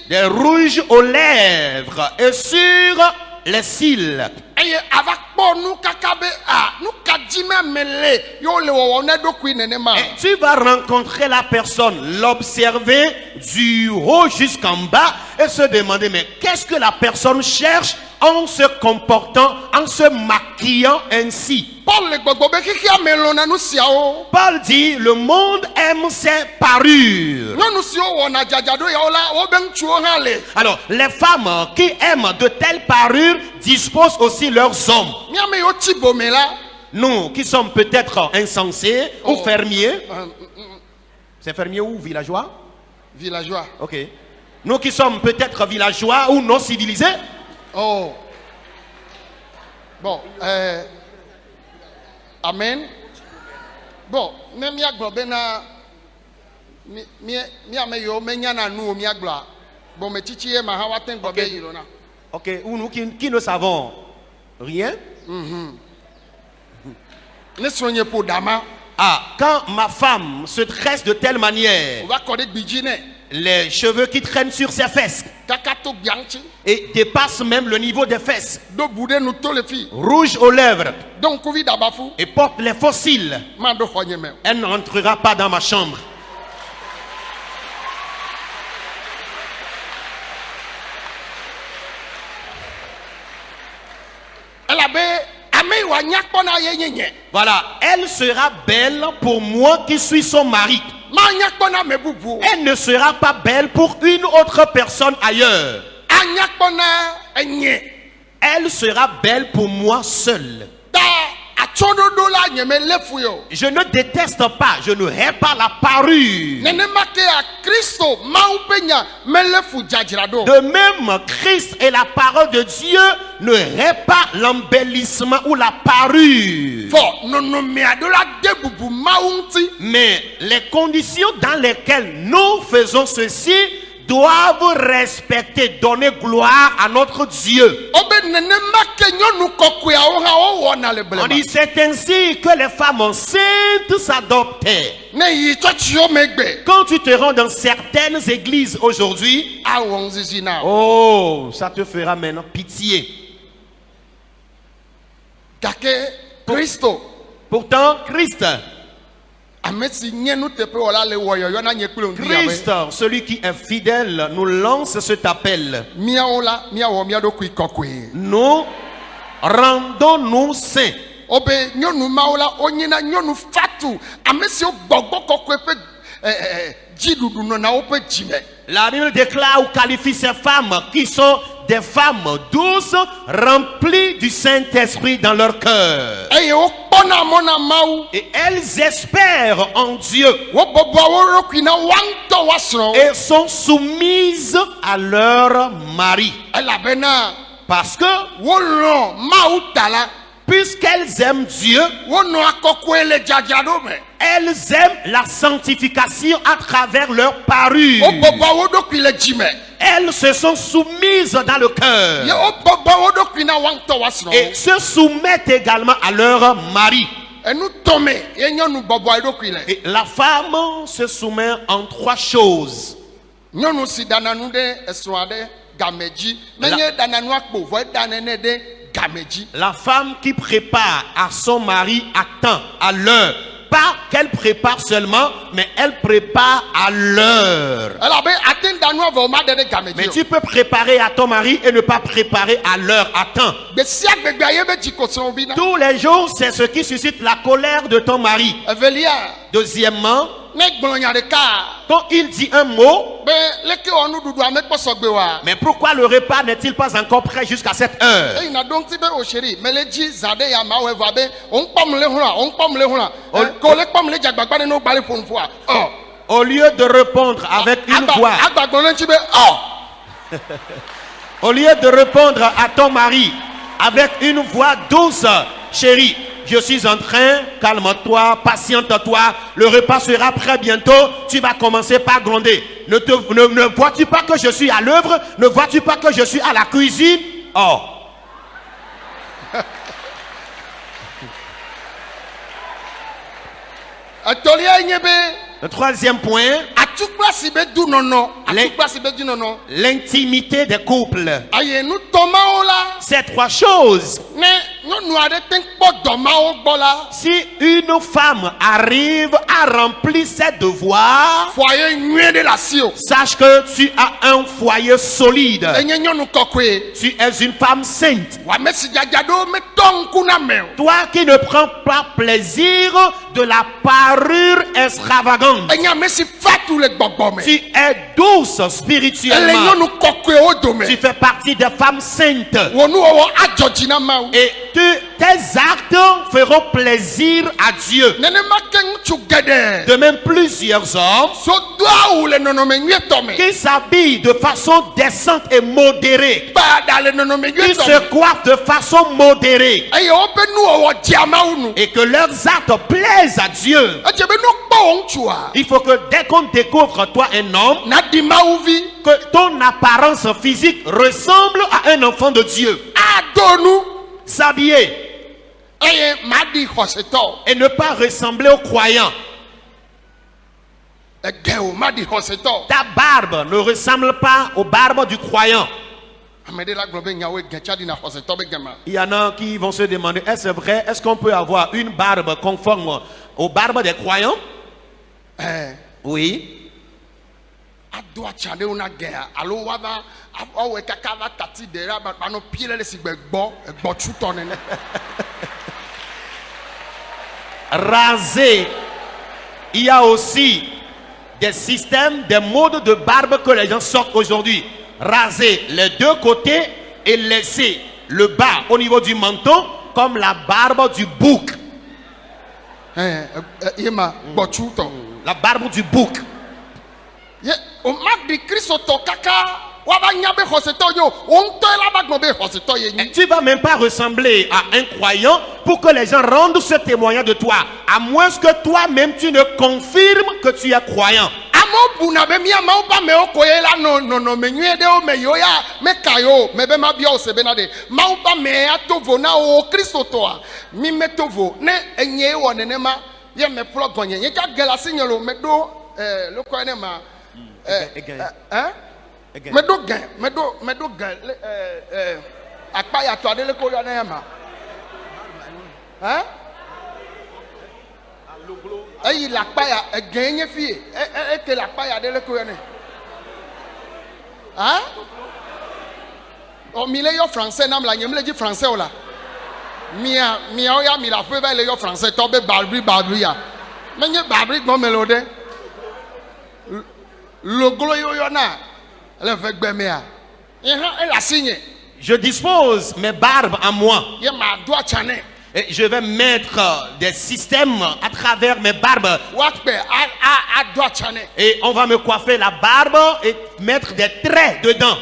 des rouges aux lèvres et sur les cils. Et tu vas rencontrer la personne, l'observer du haut jusqu'en bas et se demander mais qu'est-ce que la personne cherche en se comportant, en se maquillant ainsi. Paul dit le monde aime ses parures. Alors les femmes qui aiment de telles parures disposent aussi leurs hommes. Nous qui sommes peut-être insensés ou fermiers. C'est fermier ou villageois? Villageois. Ok. Nous qui sommes peut-être villageois ou non civilisés. Oh. Bon. Amen. Bon. Même yagbo bena mi ameyo menyana nu mi agba. Bon me chichi e ma hawaten gbo be yirona. Ok. Ou nous qui ne savons rien. Ah, quand ma femme se tresse de telle manière, les cheveux qui traînent sur ses fesses et dépassent même le niveau des fesses, rouge aux lèvres et porte les fossiles, elle n'entrera pas dans ma chambre. Voilà, elle sera belle pour moi qui suis son mari. Elle ne sera pas belle pour une autre personne ailleurs. Elle sera belle pour moi seule. tsɔɖoɖo la nye me le fu yo. Je ne déteste pas, je ne hais pas la parure. Nenema ke a Kristo Mawu ƒe nya me le fu dzadzraɖo. De même, Christ et la parole de Dieu ne hait pas l'embellissement ou la parure. Fɔ nɔnɔmea ɖo la de bubu Mawu ŋuti. Mais les conditions dans lesquelles nous faisons ceci doivent respecter, donner gloire à notre Dieu. Obe nenema ke nyɔnu kɔkɔeawo hã wowɔna le On blema. dit c'est ainsi que les femmes enceintes s'adoptaient. Ne yi tsɔtsiwo megbe. Quand tu te rends dans certaines églises aujourd'hui, Awɔ ŋzizi na o. oh, ça te fera maintenant pitié. Gake Kristo Pourtant, Christ, ame si nye nuteƒewɔla le wɔyɔyɔ na nye kple ŋdi Christ, abe. celui qui est fidèle, nous lance cet appel. Míawo la míawɔ mía ɖokui kɔkɔe. Nous rendons-nous saints. Obe nyɔnu mawo la wonyina nyɔnu fatu ame siwo gbɔgbɔ kɔkɔe ƒe dziɖuɖu nɔna woƒe dzime. La Bible déclare ou qualifie ces femmes qui sont des femmes douces, remplies du Saint-Esprit dans leur cœur. Eye wokpɔna mɔ na Mawu. Et elles espèrent en Dieu Wobɔbɔa wo ɖokui na woa ŋutɔ woasrɔ̃wo. et sont soumises à leur mari. Elabena Parce que, wolɔ̃ Mawu ta la puisqu'elles aiment Dieu, wonɔa kɔkɔe le dzadzraɖo me. elles aiment la sanctification à travers leur parure. Wobɔbɔa wo ɖokui le dzime. Elles se sont soumises dans le Ye cœur wobɔbɔa wo ɖokui na woa ŋutɔ et woasrɔ̃wo. se soumettent également à leur mari. Enu tɔme ye nyɔnu bɔbɔa eɖokui le. Et la femme se soumet en trois choses. Nyɔnu si ɖana nu ɖe esrɔ̃a ɖe game dzi. Nenye ɖana nua kpo vɔ eɖanɛ nɛ ɖe game dzi. La femme qui prépare à son mari à temps, à l'heure. Pas qu'elle prépare seulement, mais elle prépare à l'heure. Elabe ate ŋu ɖa nua vɔ o ma ɖe ɖe game Mais dzi o. tu peux préparer à ton mari et ne pas préparer à l'heure, à temps. Gbe sia gbegbea ye be dzikosrɔ̃ bi na. Tous les jours, c'est ce qui suscite la colère de ton mari. Evelia Deuxièmement, ne gblɔ nya ɖeka quand il dit un mot, be leke wɔ nuɖuɖua mekpɔ sɔgbe wa. mais pourquoi le repas n'est-il pas encore prêt jusqu'à cette heure? Eyina ɖo ŋuti be o chéri mele dzi zã ɖe ya ma wɔ evɔ abe o ŋkpɔm le hũla o ŋkpɔm le hũla. Ko le kpɔm le dzagbagba ɖe ne wo gba le ƒo ƒoa. Au lieu de répondre avec une voix, Agbagblɔ le ŋuti be au lieu de répondre à ton mari avec une voix douce, chérie, je suis en train, calme-toi, patiente-toi, le repas sera prêt bientôt, tu vas commencer par gronder. Ne vois-tu pas que je suis à l'œuvre? Ne vois-tu pas que je suis à la cuisine? Oh. Etolia nye be Le troisième point, atukpa si be du nɔnɔ. Atukpa si be du nɔnɔ. l'intimité des couples. Aye nutɔmawo la. Ces trois choses, Ne nyɔnu aɖe te ŋu kpɔ dɔmawo gbɔ la. si une femme arrive à remplir ses devoirs, Foyer nyuie ɖe le asi o. sache que tu as un foyer solide. Enye nyɔnu kɔkɔe. Tu es une femme sainte. Wa ame si dzadzraɖo metɔ ŋku na me o. Toi qui ne prends pas plaisir de la parure extravagante. Enye ame si fatu le gbɔgbɔ me. Tu es douce Ele spirituellement. nyɔnu kɔkɔewo dome. Tu fais partie des femmes saintes. Wò nuwɔwɔ adzɔ dzi na Mawu. Et tes actes feront plaisir à Dieu. Nenema ke ŋutsu geɖe. De même, plusieurs hommes So do awu le nɔnɔme nyuietɔ me. qui s'habillent de façon décente et modérée, Gba ɖa le nɔnɔme qui nyuietɔ se me. coiffent de façon modérée, Eye woƒe nuwɔwɔ dzia Mawu nu. et que leurs actes plaisent à Dieu. Edze be no kpɔ wò ŋutsua. Il faut que dès qu'on découvre toi un homme, Na ɖi Mawu vi. que ton apparence physique ressemble à un enfant de Dieu. Ado nu. S'habiller Eye maɖi xɔsetɔ. et ne pas ressembler aux croyants. Ege o maɖi xɔsetɔ. Ta barbe ne ressemble pas aux barbes du croyant. Ame ɖe la gblɔ be nyawo ege tsa ɖi na xɔsetɔ be gema. Il y en a qui vont se demander, est-ce vrai, est-ce qu'on peut avoir une barbe conforme aux barbes des croyants? Oui. Ado atsa ɖewo na gea alo wava wɔwɔe kaka va tati ɖe ɖa ba no pie ɖe si gbe gbɔtsutɔ nene. Raser. Il y a aussi des systèmes, des modes de barbe que les gens sortent aujourd'hui. Raser les deux côtés et laisser le bas au niveau du menton comme la barbe du bouc. Ima bochuto. La barbe du bouc. Ye o ma di Kristo to kaka wa ba nyabe hoseto yo on to la ba gbe hoseto ye Et ni. tu vas même pas ressembler à un croyant pour que les gens rendent ce témoignage de toi, à moins que toi-même tu ne confirmes que tu es croyant. Amo buna be mi ama ba me okoye la no me nwie de o me yo ya me kayo me be ma bia o se be na de ma ba me atovo na o Kristo to a mi me tovo ne enye wo ne ma ye me plug onye ye ka gela signalo me do lo ko ne ma me do gan apaya to adele ko yo na ma ayi la paya genye fie que la paya de le koyane o mi le yo français nam la nyem le di français o la mia o ya mi la fe ba le yo français to be babri ya menye babri gbon melode logolo yo na le fe gbe me a e la signe. Je dispose mes barbes à moi. Ye ma do chane. Et je vais mettre des systèmes à travers mes barbes. Et on va me coiffer la barbe et mettre des traits dedans.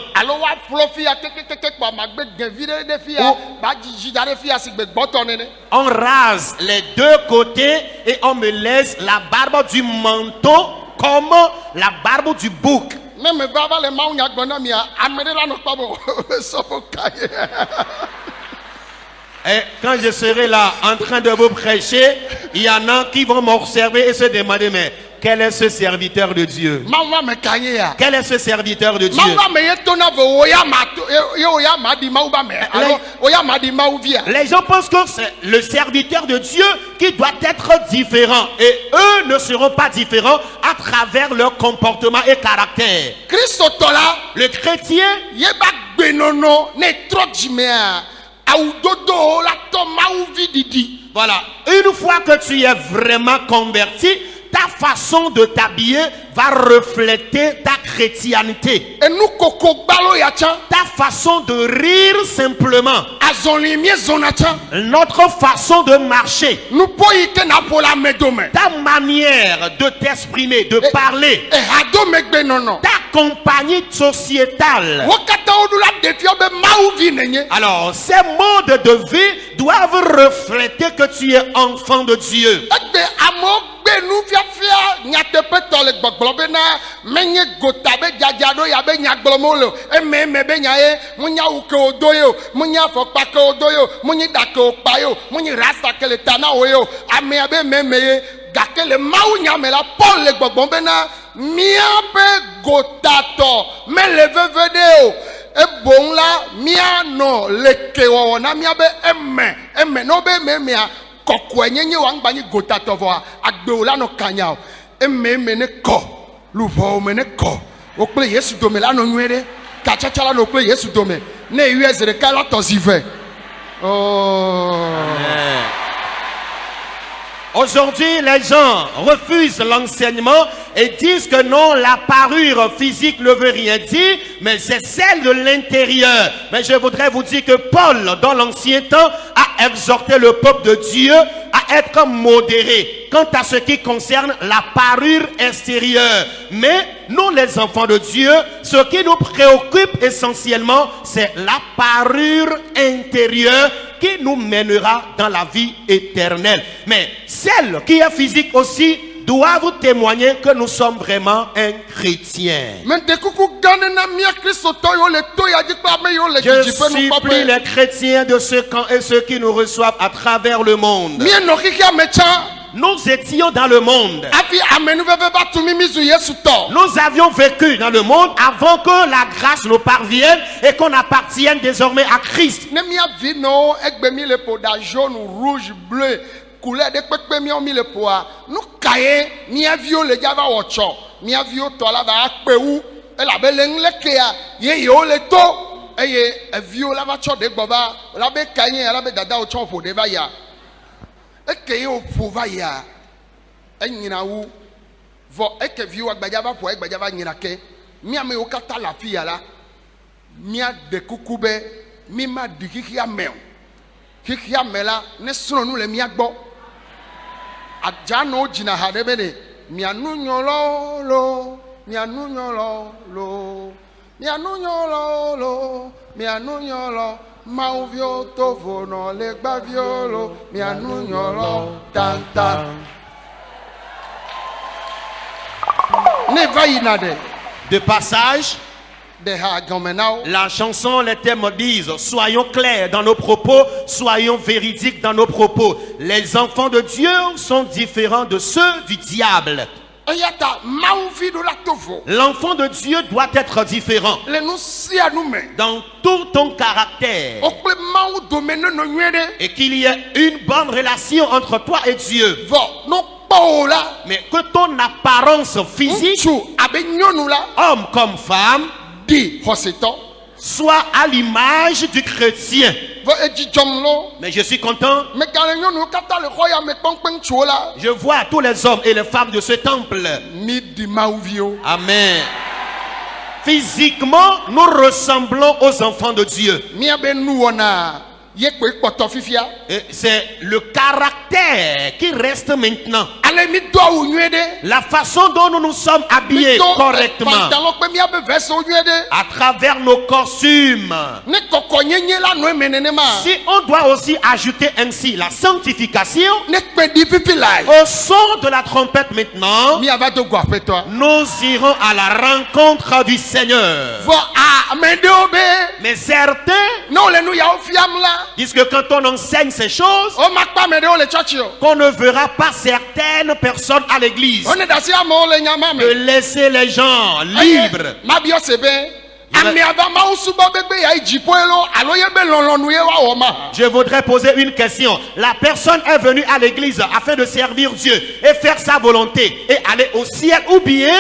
On rase les deux côtés et on me laisse la barbe du manteau comme la barbe du bouc. Et quand je serai là en train de vous prêcher, il y en a qui vont m'observer et se demander, mais quel est ce serviteur de Dieu? Quel est ce serviteur de Dieu? Les gens pensent que c'est le serviteur de Dieu qui doit être différent. Et eux ne seront pas différents à travers leur comportement et caractère. Le chrétien, voilà, une fois que tu es vraiment converti, ta façon de t'habiller va refléter ta chrétienté. Ta façon de rire simplement. Notre façon de marcher. Ta manière de t'exprimer, de parler. Ta compagnie sociétale. Alors, ces modes de vie doivent refléter que tu es enfant de Dieu. e bon la mia no leke wo na mia be emme no be me mia kokwenyenye wangbani gota tovo agbe la no kanya emme ne ko luvo me ne ko okple Yesu dome la no nwere ka chacha la no okple Yesu dome na iwezere ka la tozive. Amen. Aujourd'hui, les gens refusent l'enseignement et disent que non, la parure physique ne veut rien dire, mais c'est celle de l'intérieur. Mais je voudrais vous dire que Paul, dans l'ancien temps, a exhorté le peuple de Dieu à être modéré quant à ce qui concerne la parure extérieure. Mais nous, les enfants de Dieu, ce qui nous préoccupe essentiellement, c'est la parure intérieure qui nous mènera dans la vie éternelle. Mais celle qui est physique aussi doivent témoigner que nous sommes vraiment un chrétien. Je supplie les chrétiens de ce camp et ceux qui nous reçoivent à travers le monde. Nous étions dans le monde. Nous avions vécu dans le monde avant que la grâce nous parvienne et qu'on appartienne désormais à Christ. Couleur de pekpe mi on mi le poa nous kaye mi avio le java ocho mi avio to la va pe wu e la be len le ke ya ye yo le to e ye avio la va cho de gboba la be kaye la be dada ocho fo de va ya e ke yo fo va ya e nyina wu vo e ke vio agbaja va po e agbaja va nyina ke mi ame o kata la fi ya la mi a de kukube mi ma dikiki ameo kiki amela ne sono nu le mi agbo Adjano jina hadebene. Mianu nyolo lo. Mianu nyolo lo. Mianu nyolo lo. Mianu nyolo. Mauvio tovo no le baviolo. Mianu nyolo. Tanta. Ne va inade. De passage, De ha gomenao. la chanson, les thèmes disent: soyons clairs dans nos propos, soyons véridiques dans nos propos. Les enfants de Dieu sont différents de ceux du diable. Eyata mauvi do la tovo. L'enfant de Dieu doit être différent Le nous si anume. dans tout ton caractère Okle mau domene no nyede. et qu'il y ait une bonne relation entre toi et Dieu. Vo no paola. Mais que ton apparence physique, Chu abe nyonu la. homme comme femme, Di hoseto. soit à l'image du chrétien. Vo eji jomlo. Mais je suis content. Me kale nyonu kata le hoya me pongpeng chola. Je vois tous les hommes et les femmes de ce temple. Mi di mauvio. Amen. Physiquement, nous ressemblons aux enfants de Dieu. Mi abe nu wona. Ye kwe poto fifia. Et c'est le caractère qui reste maintenant. Ale mi do ou nyede. La façon dont nous nous sommes habillés correctement. Pantalon kwe mi abe verse ou nyede. À travers nos costumes. Ne koko nyenye la no menene ma. Si on doit aussi ajouter ainsi la sanctification, Ne kwe di pipi lai. au son de la trompette maintenant, Mi ava do gwa pe toi. nous irons à la rencontre du Seigneur. Vo a mende obe. Mais certains No le nu ya ofiam la. disent que quand on enseigne ces choses, O makpa mede o le church yo. qu'on ne verra pas certaines personnes à l'église. On est dasi amo le nyama De me. laisser les gens libres. Ma bio sebe. Ami ava ma usubo bebe ya ijipoelo. Alo ye be lonlonu ye wa oma. Je voudrais poser une question. La personne est venue à l'église afin de servir Dieu et faire sa volonté et aller au ciel, ou bien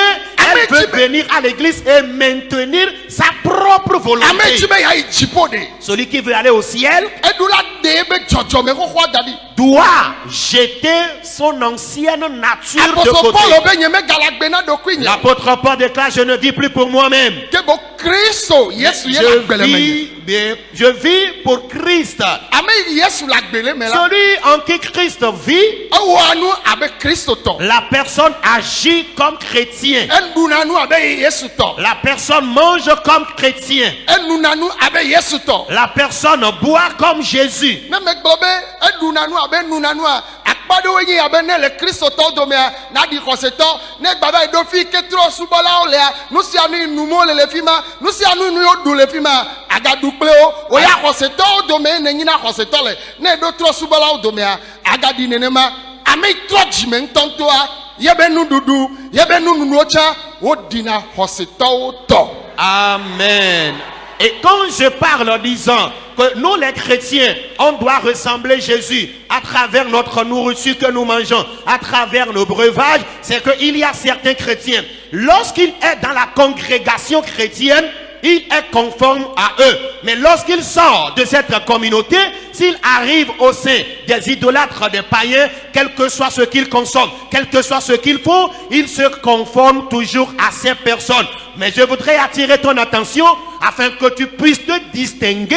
elle veut venir à l'église et maintenir sa propre Ame volonté. jibe ya ijipo de. Celui qui veut aller au ciel Edula de be jojo me ko kwa dadi. doit jeter son ancienne nature de Apostle Paul côté. obe nyeme galagbena do kwinya. L'apôtre Paul déclare: je ne vis plus pour moi-même. Kebo Kristo Yesu ye la Je gbele me. vis, bien, je vis pour Christ. Ame Yesu la gbele me la. Celui en qui Christ vit, Awo anu abe Kristo to. la personne agit comme chrétien. Endunanu abe Yesu to. La personne mange comme chrétien. Enunanu abe Yesu to. La personne boit comme Jésus. Ne me gbobe edunanu abe nunanu a akpado wenyi abe ne le Kristo to do mea na di koseto ne gbaba do fi ketro subola ole a nu si anu numo le fima nu si anu nu yodu le fima aga duple o ya koseto do me ne nyina koseto le ne do tro subola o do mea aga di nenema ame tro jime ntonto a yebe nu dudu yebe nu nunu ocha o dina koseto to. Amen. Et quand je parle en disant que nous les chrétiens, on doit ressembler Jésus à travers notre nourriture que nous mangeons, à travers nos breuvages, c'est qu'il y a certains chrétiens, lorsqu'il est dans la congrégation chrétienne, il est conforme à eux. Mais lorsqu'il sort de cette communauté, s'il arrive au sein des idolâtres, des païens, quel que soit ce qu'ils consomment, quel que soit ce qu'ils font, il se conforme toujours à ces personnes. Mais je voudrais attirer ton attention afin que tu puisses te distinguer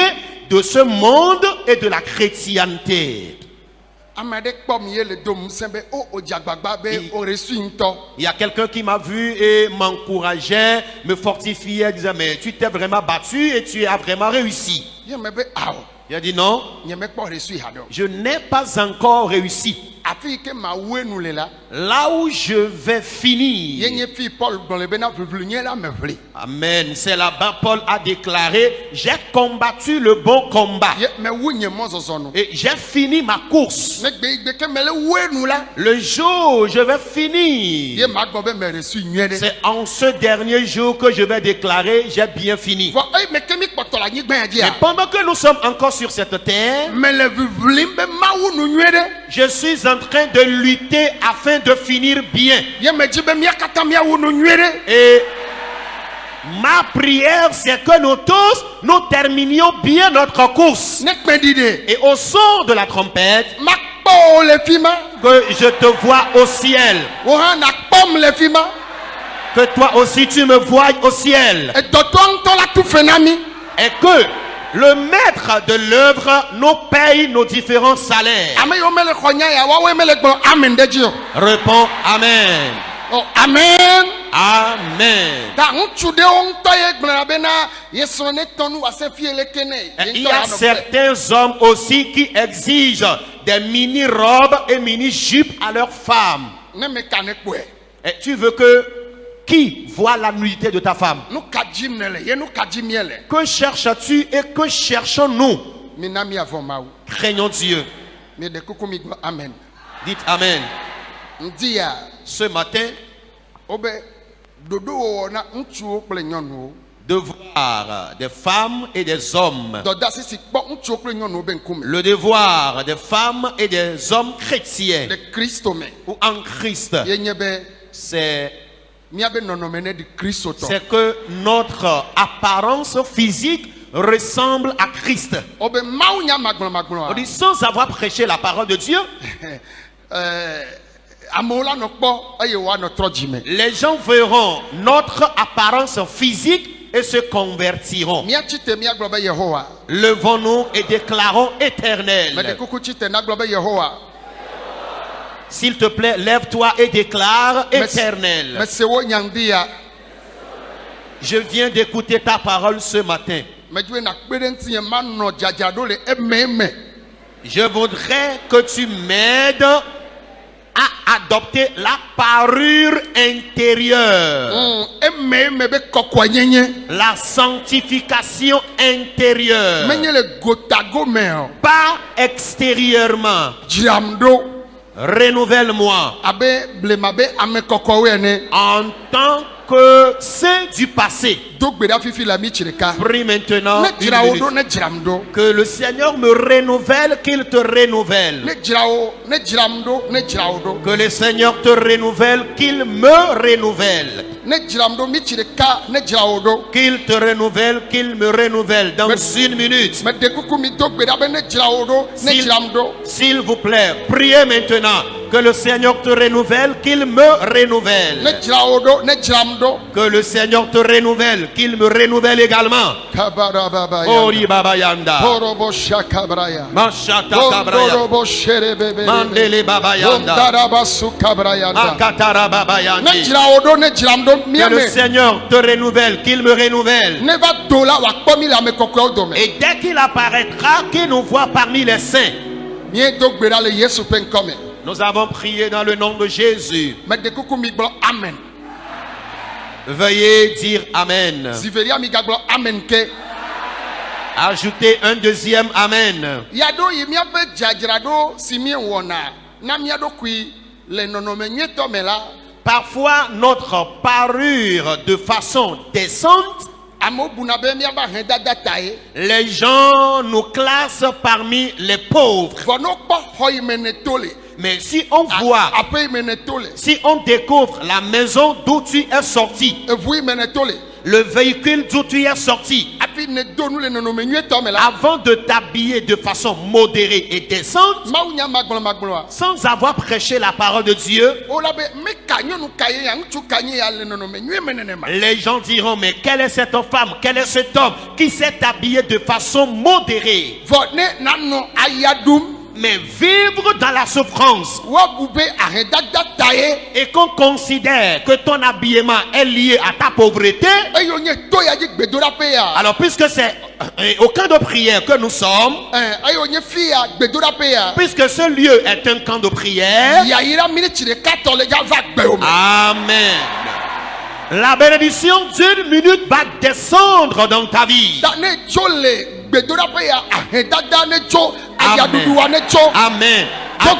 de ce monde et de la chrétienté. Amade kpom ye le dom sembe o ojagbagba be o resu nto. Il y a quelqu'un qui m'a vu et m'encourageait, me fortifiait, disait: mais tu t'es vraiment battu et tu as vraiment réussi. Ye me be awo. Il a dit: non, Nye me kpo resu hado. je n'ai pas encore réussi. Afi ke ma wenu le la. Là où je vais finir. Ye nye fi Paul dans le bena vlu nye la me vli. Amen. C'est là-bas Paul a déclaré: j'ai combattu le bon combat. Ye me wu nye mo zozono. Et j'ai fini ma course. Ne gbe ke me le wenu la. Le jour où je vais Ye finir, ma gbo be me resu nye de. c'est en ce dernier jour que je vais déclarer: j'ai bien fini. Vo e me ke mi kpoto la nyi gben dia. Et pendant que nous sommes encore sur cette terre, Me le vli be ma wu nu nye de. je suis en train de lutter afin de finir bien. Ye me di be mi akata mi wu nu nye de. Et ma prière, c'est que nous tous, nous terminions bien notre course. Ne kpe di de. Et au son de la trompette, Ma kpo le fima. que je te vois au ciel. O ha na kpom le fima. Que toi aussi tu me voies au ciel. E doto nto la tu fenami. Et que Le maître de l'œuvre nous paye nos différents salaires. ame yiwo mele xɔ nya ya woawoe mele gblɔ amen ɖe dzi o. Réponds Amen. Oh, amen. Amen. Ta ŋutsu ɖewo ŋutɔ ye gblɔna bena yesrɔ̃ ne tɔ nu wase fie leke ne. Il y a certains hommes aussi qui exigent des mini-robes et mini-jupes à leurs femmes. Ne me ka ne kpɔe. Et tu veux que qui voit la nudité de ta femme? Nu ka dzim ne le ye nu ka dzim mie le. Que cherches-tu et que cherchons-nous? Mina mi avɔ mawu. Craignons Dieu. Mi de kuku mi gblɔ amen. Dites Amen. Ŋdi ya Ce matin, wobe ɖoɖo wɔwɔ na ŋutsuwo kple nyɔnuwo. devoir des femmes et des hommes. Dɔdasi si kpɔ ŋutsuwo kple nyɔnuwo be ŋkume. Le devoir des femmes et des hommes chrétiens Le Kristo me. ou en Christ, Ye nye be c'est miabe nɔnɔme ne di Kristo tɔ. que notre apparence physique ressemble à Christ. Obe mawu nya On magblɔmagblɔ. dit sans avoir prêché la parole de Dieu, Amewo la nɔ kpɔ eye woanɔ trɔ dzime. les gens verront notre apparence physique et se convertiront. Míatsi te míagblɔ be Yehowa. Levons-nous et déclarons Mede éternel. kuku tsi te nagblɔ be Yehowa. S'il te plaît, lève-toi et déclare Me éternel. se wo nyangdi ya. Je viens d'écouter ta parole ce matin. Medzi na kpe ɖe ŋuti nye manɔ dzadzraɖo le eme. Je voudrais que tu m'aides à adopter la parure intérieure, Eme be kɔkɔe nyenye. la sanctification intérieure, Menye le gotago me o. pas extérieurement. Dzram ɖo Renouvelle-moi abe blema be ame kɔkɔwoe ene. en tant que saint du passé. Do gbe ɖa fifi le mi tsi ɖeka. Prie maintenant Ne une dzra wo minute. ɖo ne dzram ɖo. Que le Seigneur me renouvelle, qu'il te renouvelle. Ne dzra wo ne dzram ɖo ne dzra wo ɖo. Que le Seigneur te renouvelle, qu'il me renouvelle. Ne dzram ɖo mi tsi ɖeka ne dzra wo ɖo. Qu'il te renouvelle, qu'il me renouvelle. Dans une minute. Mede kuku mi do gbe ɖa be ne dzra wo ɖo ne S'il dzram ɖo. s'il vous plaît, priez maintenant. Que le Seigneur te renouvelle, qu'il me Ne renouvelle. dzra wo ɖo ne dzram ɖo. Que le Seigneur te renouvelle, qu'il me renouvelle également. Kabara baba Ori ya. Baba Yanda. Porobo shakabraya. Mashata Kabraya. Ondorobo shere bebe. Mandele Baba Yanda. Ondaraba sukabraya. Akatara Baba Ne Yanda. dzra wo ɖo ne dzram ɖo Que le miame. Seigneur te renouvelle, qu'il me renouvelle. Ne va do la wakpɔ mi le ame kɔkɔewo dome. Et dès qu'il apparaîtra, qu'il nous voit parmi les saints. Mie do gbe ɖa le Yesu ƒe ŋkɔ me. Nous avons prié dans le nom de Jésus. Mede kuku mi gblɔ amen. Veuillez dire Amen. Ziveria mi gagblɔ amen ke. Ajoutez un deuxième Amen. Yaɖo yi miaƒe dzadzraɖo si miewɔna na mia ɖokui le nɔnɔme nyuietɔ me la. Parfois, notre parure de façon décente, Amewo buna be miaƒe ahedada tae. les gens nous classent parmi les pauvres. Vɔ no kpɔ xɔ yi me ne to le. Mais si on voit, Aƒe yi me ne to le. si on découvre la maison d'où tu es sorti, Eʋu yi me ne to le. le véhicule d'où tu es sorti, Hafi ne do nu le nɔnɔme nyuietɔ me la. avant de t'habiller de façon modérée et décente, Mawu nya magblɔmagblɔa. sans avoir prêché la parole de Dieu, Wola be me ka nyɔnu ka ye ya ŋutsu ka nye ya le nɔnɔme nyui me nenema. les gens diront, mais quelle est cette femme, quel est cet homme qui s'est habillé de façon modérée? Vɔ ne nanɔ aya ɖum. Mais vivre dans la souffrance Woabu be ahedada tae. et qu'on considère que ton habillement est lié à ta pauvreté, Eye wonye to ya dzi gbedoɖaƒe ya. alors puisque c'est au camp de prière que nous sommes, Eye wonye fi ya gbedoɖaƒe ya. puisque ce lieu est un camp de prière, Yayira mi ne tsi ɖeka tɔ le dza va gbewo me. Amen. La bénédiction d'une minute va descendre dans ta vie. Ta ne tso le gbedoɖaƒe ya ahedada ne tso Amen. ayaɖuɖua ne tso. Amen. Donc,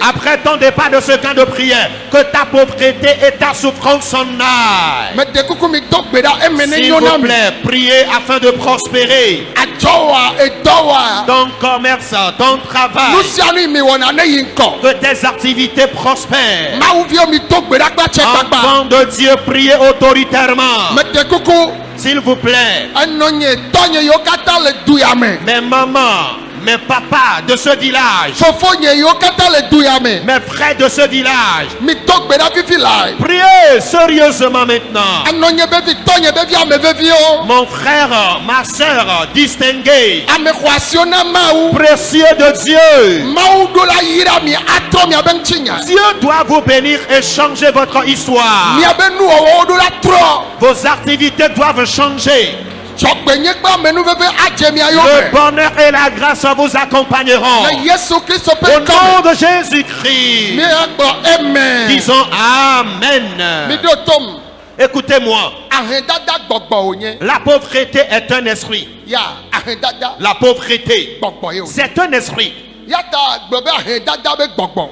Après ton départ de ce camp de prière, que ta pauvreté et ta souffrance s'en aillent. Mede kuku mi do gbe ɖa eme ne S'il nyo na vous mi. plaît, priez afin de prospérer. Adzɔwa edɔwa. Ton commerce, ton travail, Nu sia nu yi mi wɔna ne yi ŋkɔ. que tes activités prospèrent. Mawuviwo mi do gbe ɖa kple tsɛgbagba. Enfants de Dieu, priez autoritairement. Mede kuku S'il vous plaît, enɔ nye tɔnye yiwo katã le du ya me. mes mamans, mes papas de ce village, fofo nye yiwo katã le du ya me. mes frères de ce village, Mi do gbe ɖa fifi la. priez sérieusement maintenant. Anɔ nye bevi tɔ nye bevi ame veviwo. Mon frère, ma soeur, distingué, Ame xɔ asiwo na Mawu. précieux de Dieu, Mawu ɖo la yira mi atrɔ miabe ŋutinya. Dieu doit vous bénir et changer votre histoire. Miabe nuwɔwɔwo ɖo la trɔ. Vos activités doivent changer. Dzɔgbenye kple amenu veve adze mia Le yome. bonheur et la grâce vous accompagneront. Le Yesu Kristo ƒe Au nom ŋkɔme. de Jésus-Christ, Míagblɔ amen. disons Amen. Mi ɖo tom. Écoutez-moi, Ahedada gbɔgbɔ wònye. la pauvreté est un esprit. Ya ahedada La pauvreté, gbɔgbɔ ye o. c'est un esprit. Ya ta gblɔ be ahedada be gbɔgbɔ.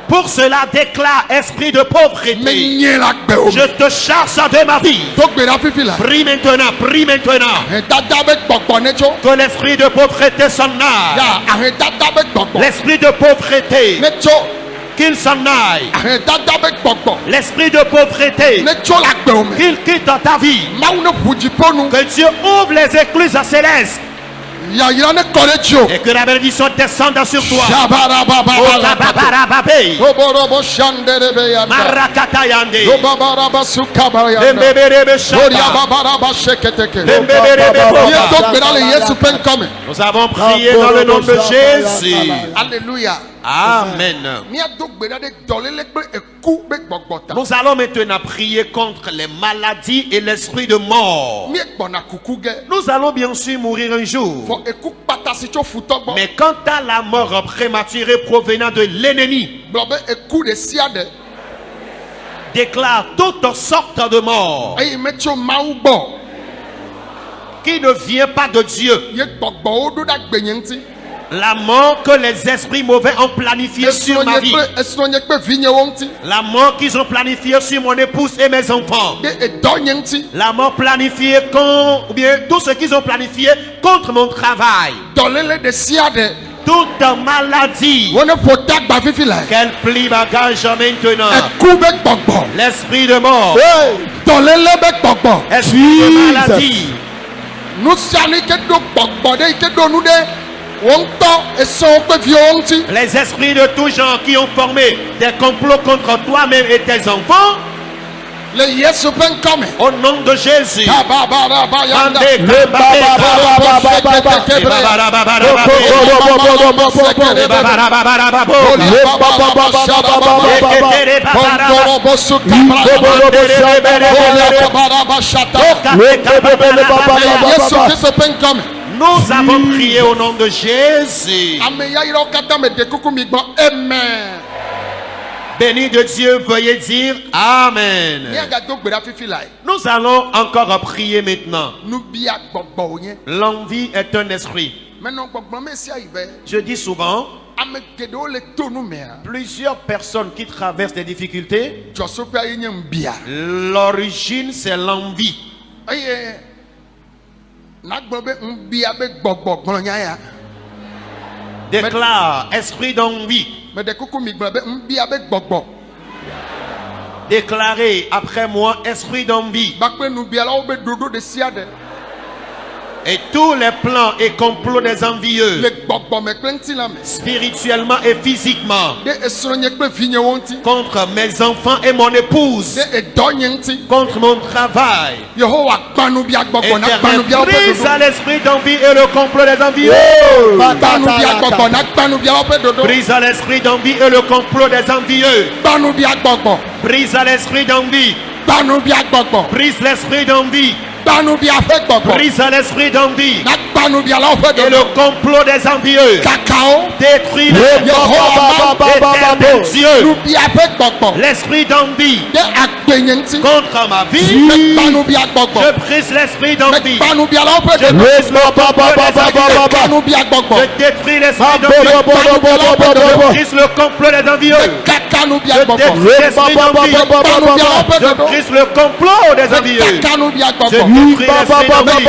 Pour cela, déclare esprit de pauvreté. Menye la gbe o. Je te chasse de ma vie. Do gbe ɖa fifi la. Prie maintenant, prie maintenant. Ahedada be gbɔgbɔ ne tso. Que l'esprit de pauvreté s'en aille. Ya ahedada be gbɔgbɔ L'esprit de pauvreté, ne tso. qu'il s'en aille. Ahedada be gbɔgbɔ L'esprit de pauvreté, ne tso la gbe o me. qu'il quitte ta vie. Mawu ne ʋu dziƒo nu. Que Dieu ouvre les écluses célestes Yayra ne kɔ ɖe tsi o. et que la bénédiction descende sur toi. Shabarababa. Otababarababé, Roborobo shanderebe yanda. Marakatayande, Robabaraba sukaba yanda. Bembebérebe Shaka. Oriababaraba sheketeke. Bembebérebe Ye do Boka. gbe ɖa le Yesu ƒe ŋkɔme. Nous avons prié dans le nom de Jésus. Alléluia. Amen. Mia do gbe ɖa ɖe dɔléle kple eku be gbɔgbɔ ta. Nous allons maintenant prier contre les maladies et l'esprit de mort. Mie gbɔna kuku ge. Nous allons bien sûr mourir un jour. Fɔ eku kpata si tso futɔ gbɔ. Mais quant à la mort prématurée provenant de l'ennemi, Gblɔ be eku ɖe sia ɖe. déclare toutes sortes de morts Eye me tso Mawu gbɔ. qui ne vient pas de Dieu. Ye gbɔgbɔwo ɖo ɖa gbenye ŋuti. La mort que les esprits mauvais ont planifiée sur ma vie. Esrɔ̃nye kple vinyewo ŋuti. La mort qu'ils ont planifiée sur mon épouse et mes enfants. Ɖe edɔnye ŋuti. La mort planifiée ou bien tout ce qu'ils ont planifié contre mon travail. Dɔléle ɖe sia ɖe. Toute maladie. Wo ne ƒo ta gba fifi la. Qu'elle plie bagage maintenant. Eku be gbɔgbɔ. L'esprit de mort. Dɔléle be gbɔgbɔ. Esprit de maladie. Nu sia nu yi ke ɖo gbɔgbɔ ɖe yi ke ɖo nu ɖe wo ŋutɔ esɔwo kple viwo ŋuti. Les esprits de tout genre qui ont formé des complots contre toi-même et tes enfants. Le Yesu ƒe ŋkɔme. Au nom de Jésus. Kababaraba yanda. Yesu Kristo ƒe ŋkɔme. Nous avons prié au nom de Jésus. Ame yayrawo katã me de kuku mi gbɔ. Amen. Béni de Dieu, veuillez dire Amen. Míagado gbe ɖa fifi lae. Nous allons encore prier maintenant. Nubia gbɔgbɔ wònye. L'envie est un esprit. Menɔ gbɔgblɔm esia yi be Je dis souvent, ame geɖewo le to nu mea. plusieurs personnes qui traversent des difficultés, Dzɔsopea ye nye nubia. l'origine c'est l'envie. Eye nagblɔ be nubia be gbɔgbɔ gblɔnya ya. Déclare, esprit d'envie. Meɖe kuku mi gblɔ be nubia be gbɔgbɔ. Déclarez après moi, esprit d'envie. Bakpe nubialawo be ɖoɖo ɖe sia ɖe. Et tous les plans et complots des envieux, Le gbɔgbɔ me kple ŋuti la me. spirituellement et physiquement, Ɖe esrɔ̃nye kple vinyewo ŋuti. contre mes enfants et mon épouse, Ɖe edɔnye ŋuti. contre mon travail. Yehowa gbã nubia gbɔgbɔ na gbã Éternel, nubiawo ƒe brise à ɖoɖo. l'esprit d'envie et le complot des envieux. Gbã nubia gbɔgbɔ na gbã nubiawo ƒe ɖoɖo. Brise à l'esprit d'envie et le complot des envieux. Gbã nubia gbɔgbɔ. Brise à l'esprit d'envie. Gbã nubia gbɔgbɔ. Brise l'esprit d'envie. Gbã nubia ƒe gbɔgbɔ. Brise à l'esprit d'envie Na gbã nubialawo ƒe et le ɖoɖo. complot des envieux. Kakawo. Détruis Yehowa l'éternel Dieu. Nubia ƒe gbɔgbɔ. L'esprit d'envie Ɖe agbenye ŋuti. contre ma vie. Me gbã nubia gbɔgbɔ. Je brise l'esprit Me d'envie. gbã nubialawo ƒe Je ɖoɖo. brise le complot des envieux. Gbã nubia gbɔgbɔ. Je détruis l'esprit d'envie. Je brise le complot des envieux. Kaka nubia Je gbɔgbɔ. détruis l'esprit d'envie. Gbã nubialawo ƒe Je ɖoɖo. brise le complot des envieux. Kaka nubia Je gbɔgbɔ. détruire l'esprit d'envie.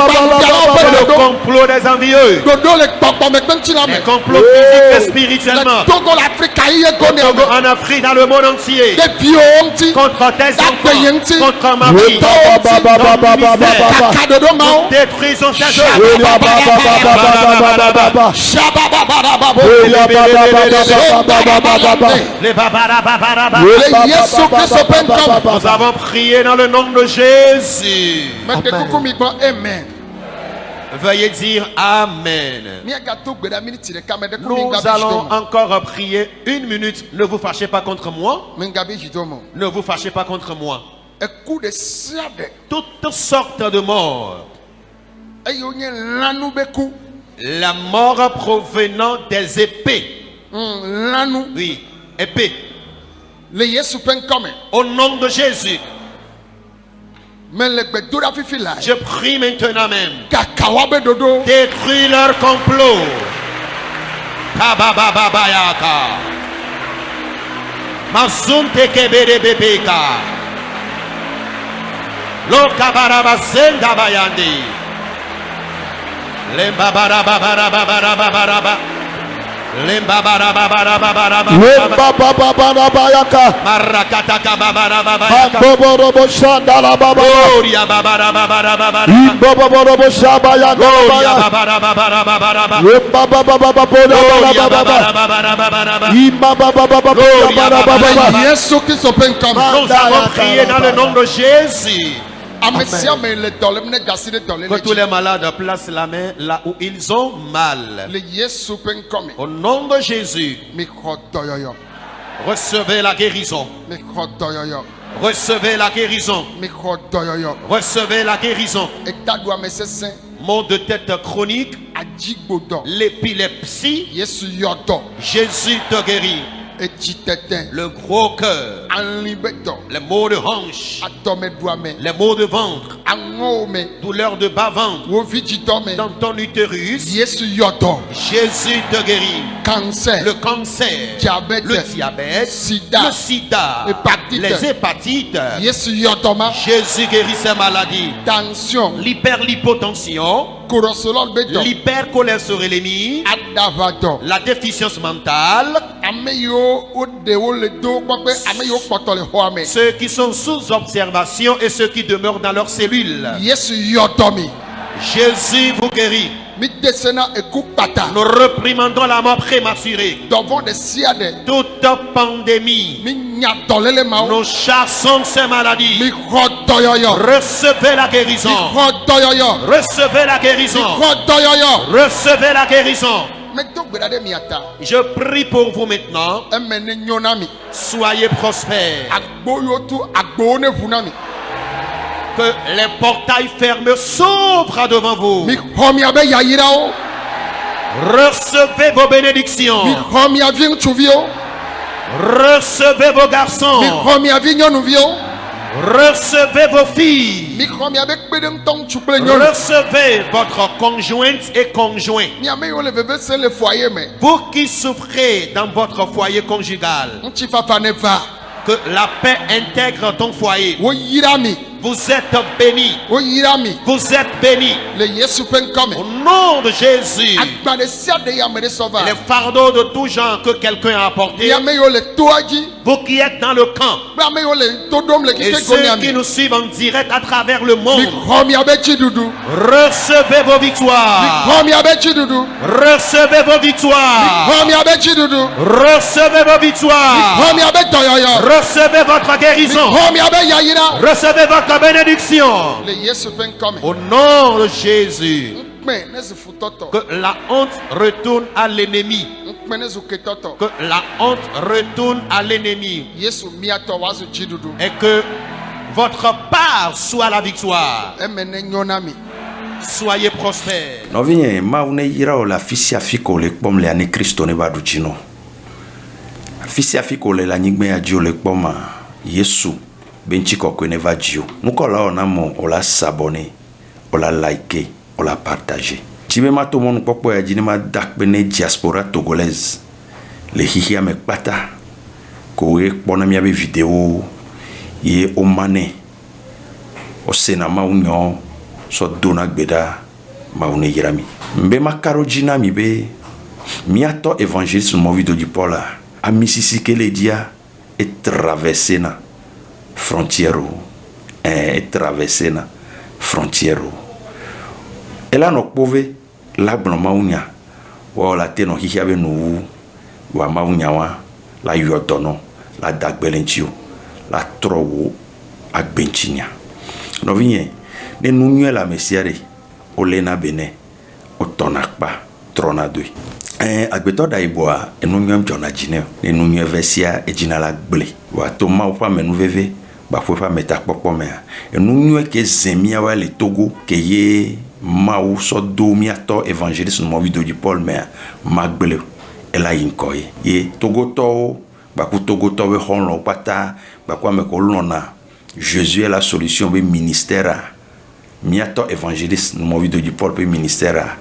C'est le complot des envieux. dodo le gbɔgbɔ me kpɛntsi la me Les complots physiques et spirituellement. le Togo l'Afrika yi ye Au gone Togo, ame en Afrique, dans le monde entier. ɖeviwo ŋuti Contre tes D'Agbeye enfants, ŋuti. contre ma vie, kaka dodo mawo détruisons ces œuvres. sabababababo Les babarababaraba. le Yesu Kristo ƒe ŋkɔme Nous avons prié dans le nom de Jésus. mete kuku mi gbɔ amen Veuillez dire Amen. míagato gbe ɖa miniti ɖeka me ɖe ko mi Nous ngabi allons dziɖo encore prier 1 minute. Ne vous fâchez pas contre moi. me ngabi dziɖo me Ne vous fâchez pas contre moi. eku ɖe sia ɖe Toutes sortes de morts. eye wonye lãnu be ku La mort provenant des épées. lãnu Oui, épées. le Yesu ƒe ŋkɔme Au nom de Jésus, me le gbedoɖa fifi la je prie maintenant même. kakawa be dodo Détruis leur complot. Kabababayaka. Mazunte kebere bebeka. Lo kabarabasenda bayandi. Lembabarababarabarabaraba. Lembabarababarabarabaraba. Marakataka babarababayaka. Gloria babarababarabarabaraba. Gloria babarababarabarabaraba. Gloria babarababarabarabaraba. le Yesu Kristo ƒe ŋkɔme Nous avons prié dans le nom de Jésus. ame sia ame le dɔlem ne gasi ɖe dɔle Que le tous dzi les malades placent la main là où ils ont mal. le Yesu ƒe ŋkɔme Au nom de Jésus, mixɔ dɔyɔyɔ recevez la guérison. mixɔ dɔyɔyɔ Recevez la guérison. mixɔ dɔyɔyɔ Recevez la guérison. etaɖo ame sesẽ Maux de tête chronique, adzigbodɔ l'épilepsie, Yesu yɔ dɔ Jésus te guérit. edzitete Le gros cœur, ali be dɔ les maux de hanche, adɔmeɖuame les maux de ventre, aŋɔwo me douleur de bas-ventre, wo vidzidɔ me dans ton utérus, Yesu yɔ dɔ Jésus te guérit. cancer Le cancer, Diabète. le diabète, Sida. le sida, Hépatite. les hépatites. Yesu yɔ dɔ ma Jésus guérit ces maladies. tension L'hyperlipotension, kɔrɔsolɔ be dɔ l'hypercholestérolémie, adava dɔ la déficience mentale, ame yiwo woɖe wo le do kpɔkpe ame yiwo kpɔtɔ le xɔa me ceux qui sont sous observation et ceux qui demeurent dans leurs cellules. Yesu yɔ dɔ mi Jésus vous guérit. mi dese na eku kpata Nous reprimandons la mort prématurée. dɔvɔ ɖe sia ɖe Toute pandémie, mi nya dɔléle mawo nous chassons ces mi maladies. xɔ dɔyɔyɔ Recevez la mi guérison. xɔ dɔyɔyɔ Recevez la mi guérison. xɔ dɔyɔyɔ Recevez la guérison. medo gbe ɖa ɖe mia ta Je prie pour vous maintenant. eme ne nyo na mi Soyez prospères. agbo yiwo tu agbowo ne ʋu na mi Que les portails fermés s'ouvrent devant vous. mi xɔ miabe yayirawo Recevez vos mi bénédictions. xɔ miavi ŋutsuviwo Recevez vos mi garçons. xɔ miavi nyɔnuviwo Recevez vos filles. mi xɔ miabe kpeɖeŋutɔ ŋutsu kple nyɔnu Recevez votre conjointe et conjoint. mi ame yiwo le veve se le foyer me Vous qui souffrez dans votre foyer conjugal, ŋutifafa ne va que la paix intègre ton foyer. woyira mi Vous êtes bénis. woyira mi Vous êtes bénis. le Yesu ƒe ŋkɔme Au nom de Jésus. agba ɖe sia ɖe yi ame ɖe sɔ va Les fardeaux de tout genre que quelqu'un a mi apporté, ame yiwo le toa dzi vous qui êtes dans le camp, kple ame yiwo le to ɖom le et keke ceux gonia qui mi nous suivent en direct à travers le mi monde, xɔ miabe tsiɖuɖu recevez vos mi victoires. xɔ miabe tsiɖuɖu Recevez vos victoires. xɔ miabe tsiɖuɖu Recevez vos xɔ victoires. miabe dɔyɔyɔ Recevez votre mi guérison. xɔ miabe yayira Recevez votre bénédiction. le Yesu ƒe ŋkɔme Au nom de Jésus. ŋkpɛ ne zu futɔtɔ Que la honte retourne à l'ennemi. ŋkpɛ ne zu ketɔtɔ Que la honte retourne à l'ennemi. Yesu miatɔ woazu tsiɖuɖu Et que votre part soit la victoire. eme ne nyo na mi Soyez prospères. nɔvinye mawu ne yira wo le afi sia afi ko le kpɔm lea ne kristo ne va ɖu dzi nɔ afi sia afi ko le anyigba ya dzi wo le kpɔm a yesu be ŋtsi kɔkɔe ne va dzi o nukɔlawo na mo o la sabɔ ne o la like o la partage tsi be ma to mɔnukpɔkpɔ ya dzi ne ma da kpe ne diaspora togolaise le xixia me kpata ko ye kpɔna miabe video ye o ma ne o sena mawu nyɔ so dona gbeda maune yirami mbe makaro jina mi be miato évangéliste movido di Paula a misisi kele dia e traversé na frontière e traversé na frontière ela no pove la gbon maunya wa la te no hihia be no wa maunya wa la yodono la dagbelenchio la trowo agbenchinya no vinye ne nunye la mesiare olena bene otonakpa trona doi agbeto da iboa enunye jona jine ne nunye versia ejina la gble wa to ma opa menu veve ba fo pa meta popo me enunye ke zemia wa le Togo ke ye maou so do miato évangéliste no video di Paul me magbele ela yinkoye ye Togo to ba ku Togo to we honlo pata ba kwa me ko lona Jésus est la solution be ministère miato évangéliste no video di Paul be ministère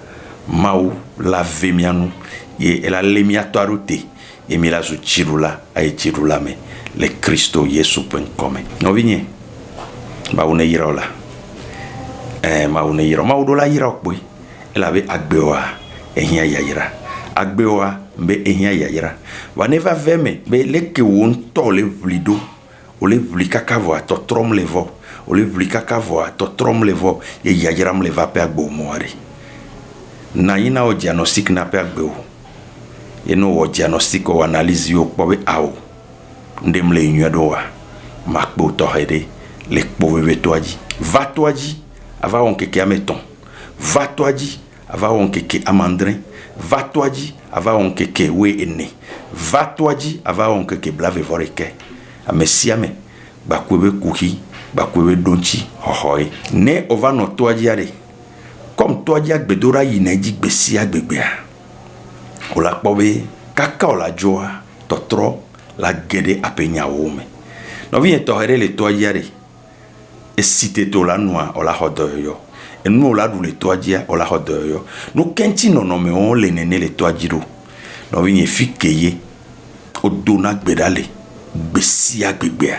maou la vemianu ye ela le miato arote e mi la su chirula ay chirula me le Cristo Yesu pen come no vigne ba une yirola ma une yiro ma odo la yira okpo ela be agbewa ehia yayira agbewa mbe ehia yayira wa neva veme be leke won to le vlido o le vlika kavo to trom levo o le vlika kavo to trom levo ye yayira m leva pe agbo moare na ina o diagnostic na pe agbo ye no o diagnostic o analyse yo po be awo ndem le nyodo wa makbo to hede le kpo be toaji va toaji ava on keke ameton va toaji ava on keke amandrin va toaji ava on keke we ene va toaji ava on keke blave voreke amesiame bakwebe kuhi bakwebe donchi hohoi ne ova no toaji are comme toaji agbedora yineji gbesi agbegbe ola pobe kaka ola joa totro la gede apenya wome no vie to here le toaji are e cité to la noa ola hodoyo e no la du le toajia ola hodoyo no kenti no no me on le nene le toajiro no vie fikeye o dona gbedale gbesi agbegbe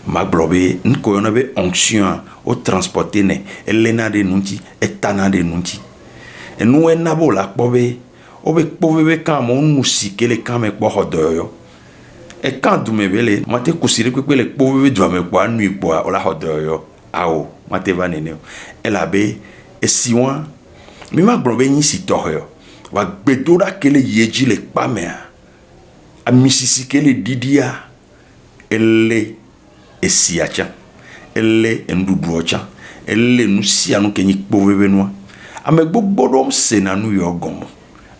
maglobe nko yona be onction o transporter ne elena de nunti etana de nunti e no en nabo la pobe o be pobe be kan mo musike le kan me po hodoyo e kan du me bele mate kusire kwe le pobe do me po anu ipo ola hodoyo ao mate vanene ela be e siwan mi maglobe yin si toyo wa gbedora kele yeji le pa me a misisi kele didia ele esiacha ele enduduocha ele nusia no kenyi kpovebe no ame gbogbodom se na nu yogomo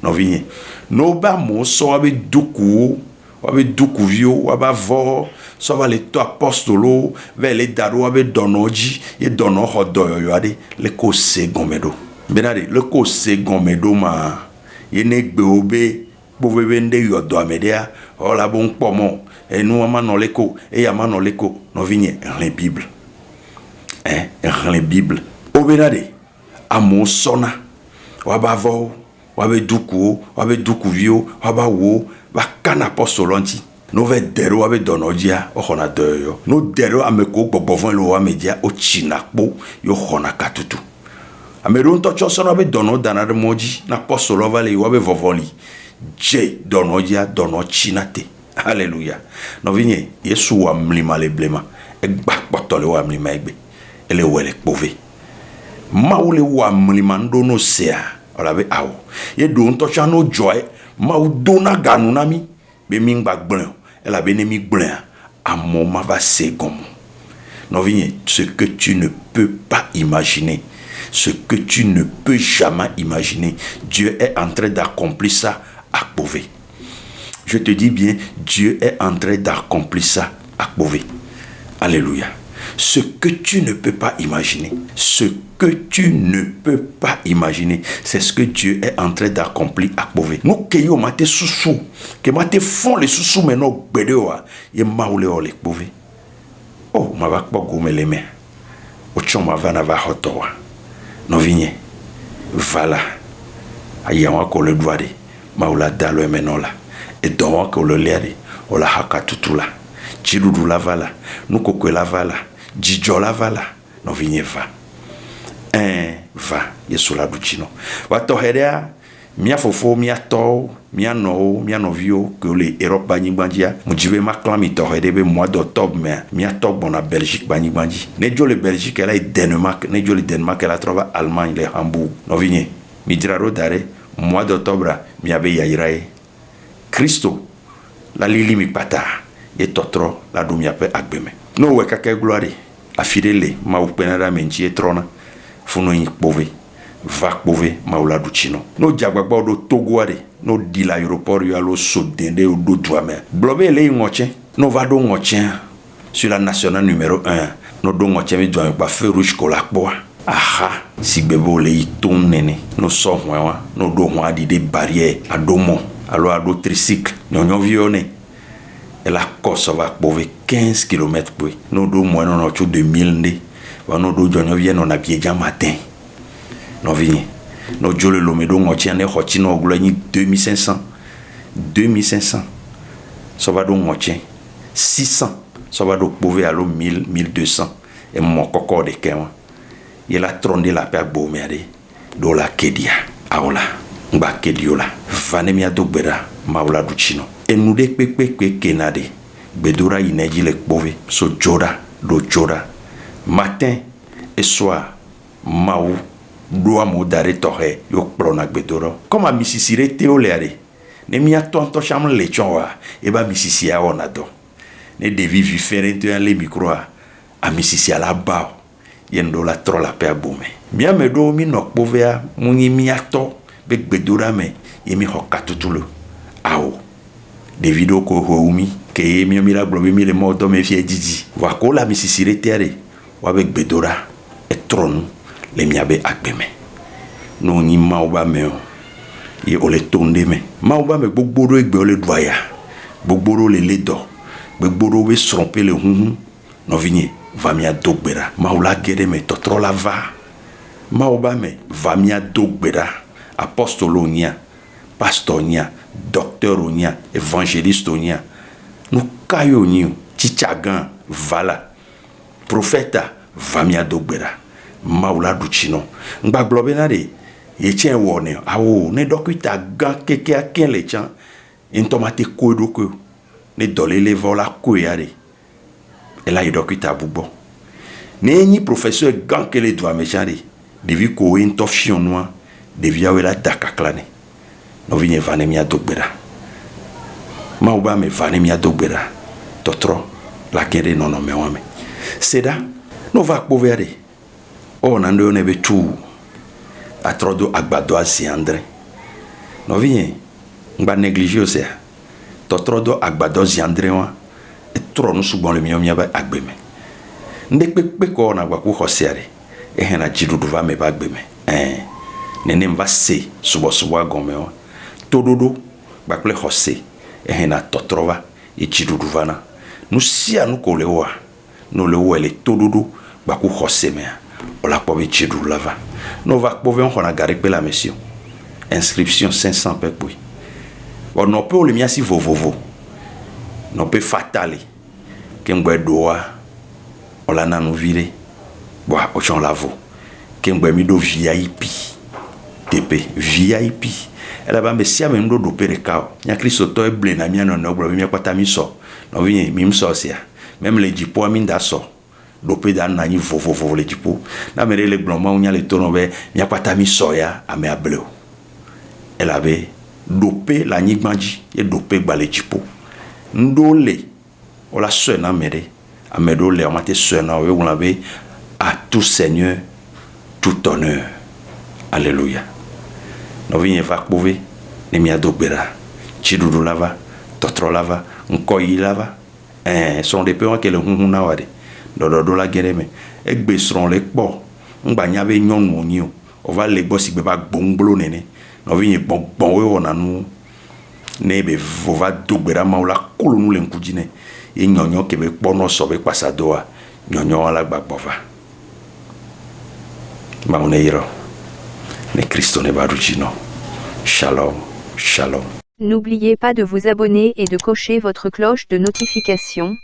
no vinye no ba mo so abe duku vio waba vo so ba le to apostolo ve le daro abe donoji e dono hodo yo ade le ko se gomedo benade le ko se gomedo ma ye ne gbe obe kpovebe nde yodo amedea ola bon pomo et nous amano leko et amano leko no vigne en Bible en Bible obenade amo sona wabavo wabe duku vio waba wo bakana apostolonti no ve dero wabe donojia o hona doyo no dero ameko gbobovon lo wa media o chinakpo yo hona katutu ameron to chosona wabe dono danade moji na apostolo vale wabe vovoli je donojia dono chinate. Alléluia. No vigne Yesu wa mlima le blema e gba potole wa mlima egbe ele wele pove ma ule wa mlima ndo no sea ola be awo ye do nto cha no joy ma u do na ganu na mi be mi ngba gblen ela be ne mi gblen amo ma va segom no vigne ce que tu ne peux pas imaginer, ce que tu ne peux jamais imaginer, Dieu est en train d'accomplir ça à pove. Je te dis bien, Dieu est en train d'accomplir ça à Bové. Alléluia. Ce que tu ne peux pas imaginer, ce que tu ne peux pas imaginer, c'est ce que Dieu est en train d'accomplir à Bové. Nous keyo mate sousou, que mate font les sousou maintenant bedewa, ye maule ole Bové. Oh, ma va pas gome les mains. Ochon ma va na va hotowa. No vigne. Voilà. Ayawa ko le doade. Maula dalo e menola. Et donc, on le lève, on la haka tutula, chirudu la vala, nous coque la vala, djijo la vala, no vigne va. va yesu la duchi no wa to heria mia fofo mia to mia no mia novio que le Europe bani bandia mujibe maklami to hedebe mois d'octobre mais mia to bona Belgique bani bandi ne jo le Belgique elle est Danemark ne jo le Danemark elle trouve Allemagne le Hambourg no vigne mi diraro dare mois d'octobre mia be yairae Christo la lili mi pata et totro la dumia pe agbeme no we kake gloire afidele ma upenara menji etrona funo yin pove va pove ma ula duchino no jagbagba do togoare no di l'aéroport yo alo sodende o do douame blobe le ngoche no va do ngoche sur la nationale numéro 1 no do ngoche mi douame pa feu rouge ko la poa aha si bebo le iton nene no so hwa no do hwa di de barrière adomo alo ado tricycle nyonyo vione et la course va pove 15 km pour no do mo no 2000 ndé va no do jonyo vie no na bieja matin no vi no jole lo me do ngochi ane hochi no glo ni 2500 ça va do ngochi 600 ça va do pove alo 1000 1200 et mon koko de kenwa il a trondé la pe agbo merde do la kedia aola ngba kediola vanemia dogbera maula duchino enude pepe kenade bedora ineji le pove so joda do joda matin et soir mau doa mo dare tohe yo plona bedoro comme a misisire teoleare ne mia tonto cham le chonwa e ba misisia onado ne devi vivere to le micro a misisia la ba yendo la tro la pe abume mia me do mi no povea muni mia to be bedora me yemi hokatutulo awo Davido ko houmi ke mi mira globe mi le modo me fie didi wa ko la misisire tere wa be bedora e tron le miabe akbeme no ni maoba me ye ole tonde me maoba me gbogboro egbe ole doya gbogboro le ledo gbogboro we tromper le hunhun no vigné va mia dogbera maola gede me totro la va maoba me va mia dogbera apostolonia pastonia docteur onia évangéliste onia nous kayo ni chichagan vala prophète vamia dogbera maula duchino ngba globena de ye chen wone awo ne dokuita gan keke aken le chan intomate kodo ko ne dolele vola koyare ela ye dokuita bubo ne ni professeur gan kele doa mechari devi ko intoftion noa devi awela dakaklane no vigne vanemia dogbera mauba me vanemia dogbera totro la kere nono me wame seda no va povere o nando ne be tu atrodo agbado asiandre no vigne ngba négliger se totrodo agbado asiandre wa e tro no sugbon le mi ba agbeme nde pepe ko na gba ku hosiare e hena jidudu va me ba agbeme nene mva se subo agome wa tododo bakle hose ehena totrova e chiduduvana nusia nuko lewa no lewa le tododo baku hose me ola pove chidulava no va pove on na gari pe la mission inscription 500 pepui on no pe o le miasi vovovo no pe fatali kengbe doa ola na no vire boa o chon lavo kengbe mi do VIP TP VIP ela ba me sia me ndo do pere kao nya Kristo to eble na mi no no bro mi kwata mi so no vi mi so sia même le jipo mi nda so do pe da na ni vovovo le jipo na me le bloma nya le tono be mi kwata mi so ya ame ableo ela be do pe la ni gbanji e do pe gba le jipo ndo le ola so na mere ame do le o mate so na we won be à tout Seigneur tout honneur alléluia no vigne va pove ne mi adogbera chidudu lava totro lava nkoyi lava son de pe won ke le hunhun na wade do la gereme egbe sron le po ngba nya be nyonu oni o va le gbo sigbe ba gbomblo nene no vigne bon we wona nu ne be va dogbera ma la kulu nu le nkujine e nyonyo ke be po no so be pasado a nyonyo ala gbagbova ma uneiro ne Christo ne baruchino. Shalom, shalom. N'oubliez pas de vous abonner et de cocher votre cloche de notification.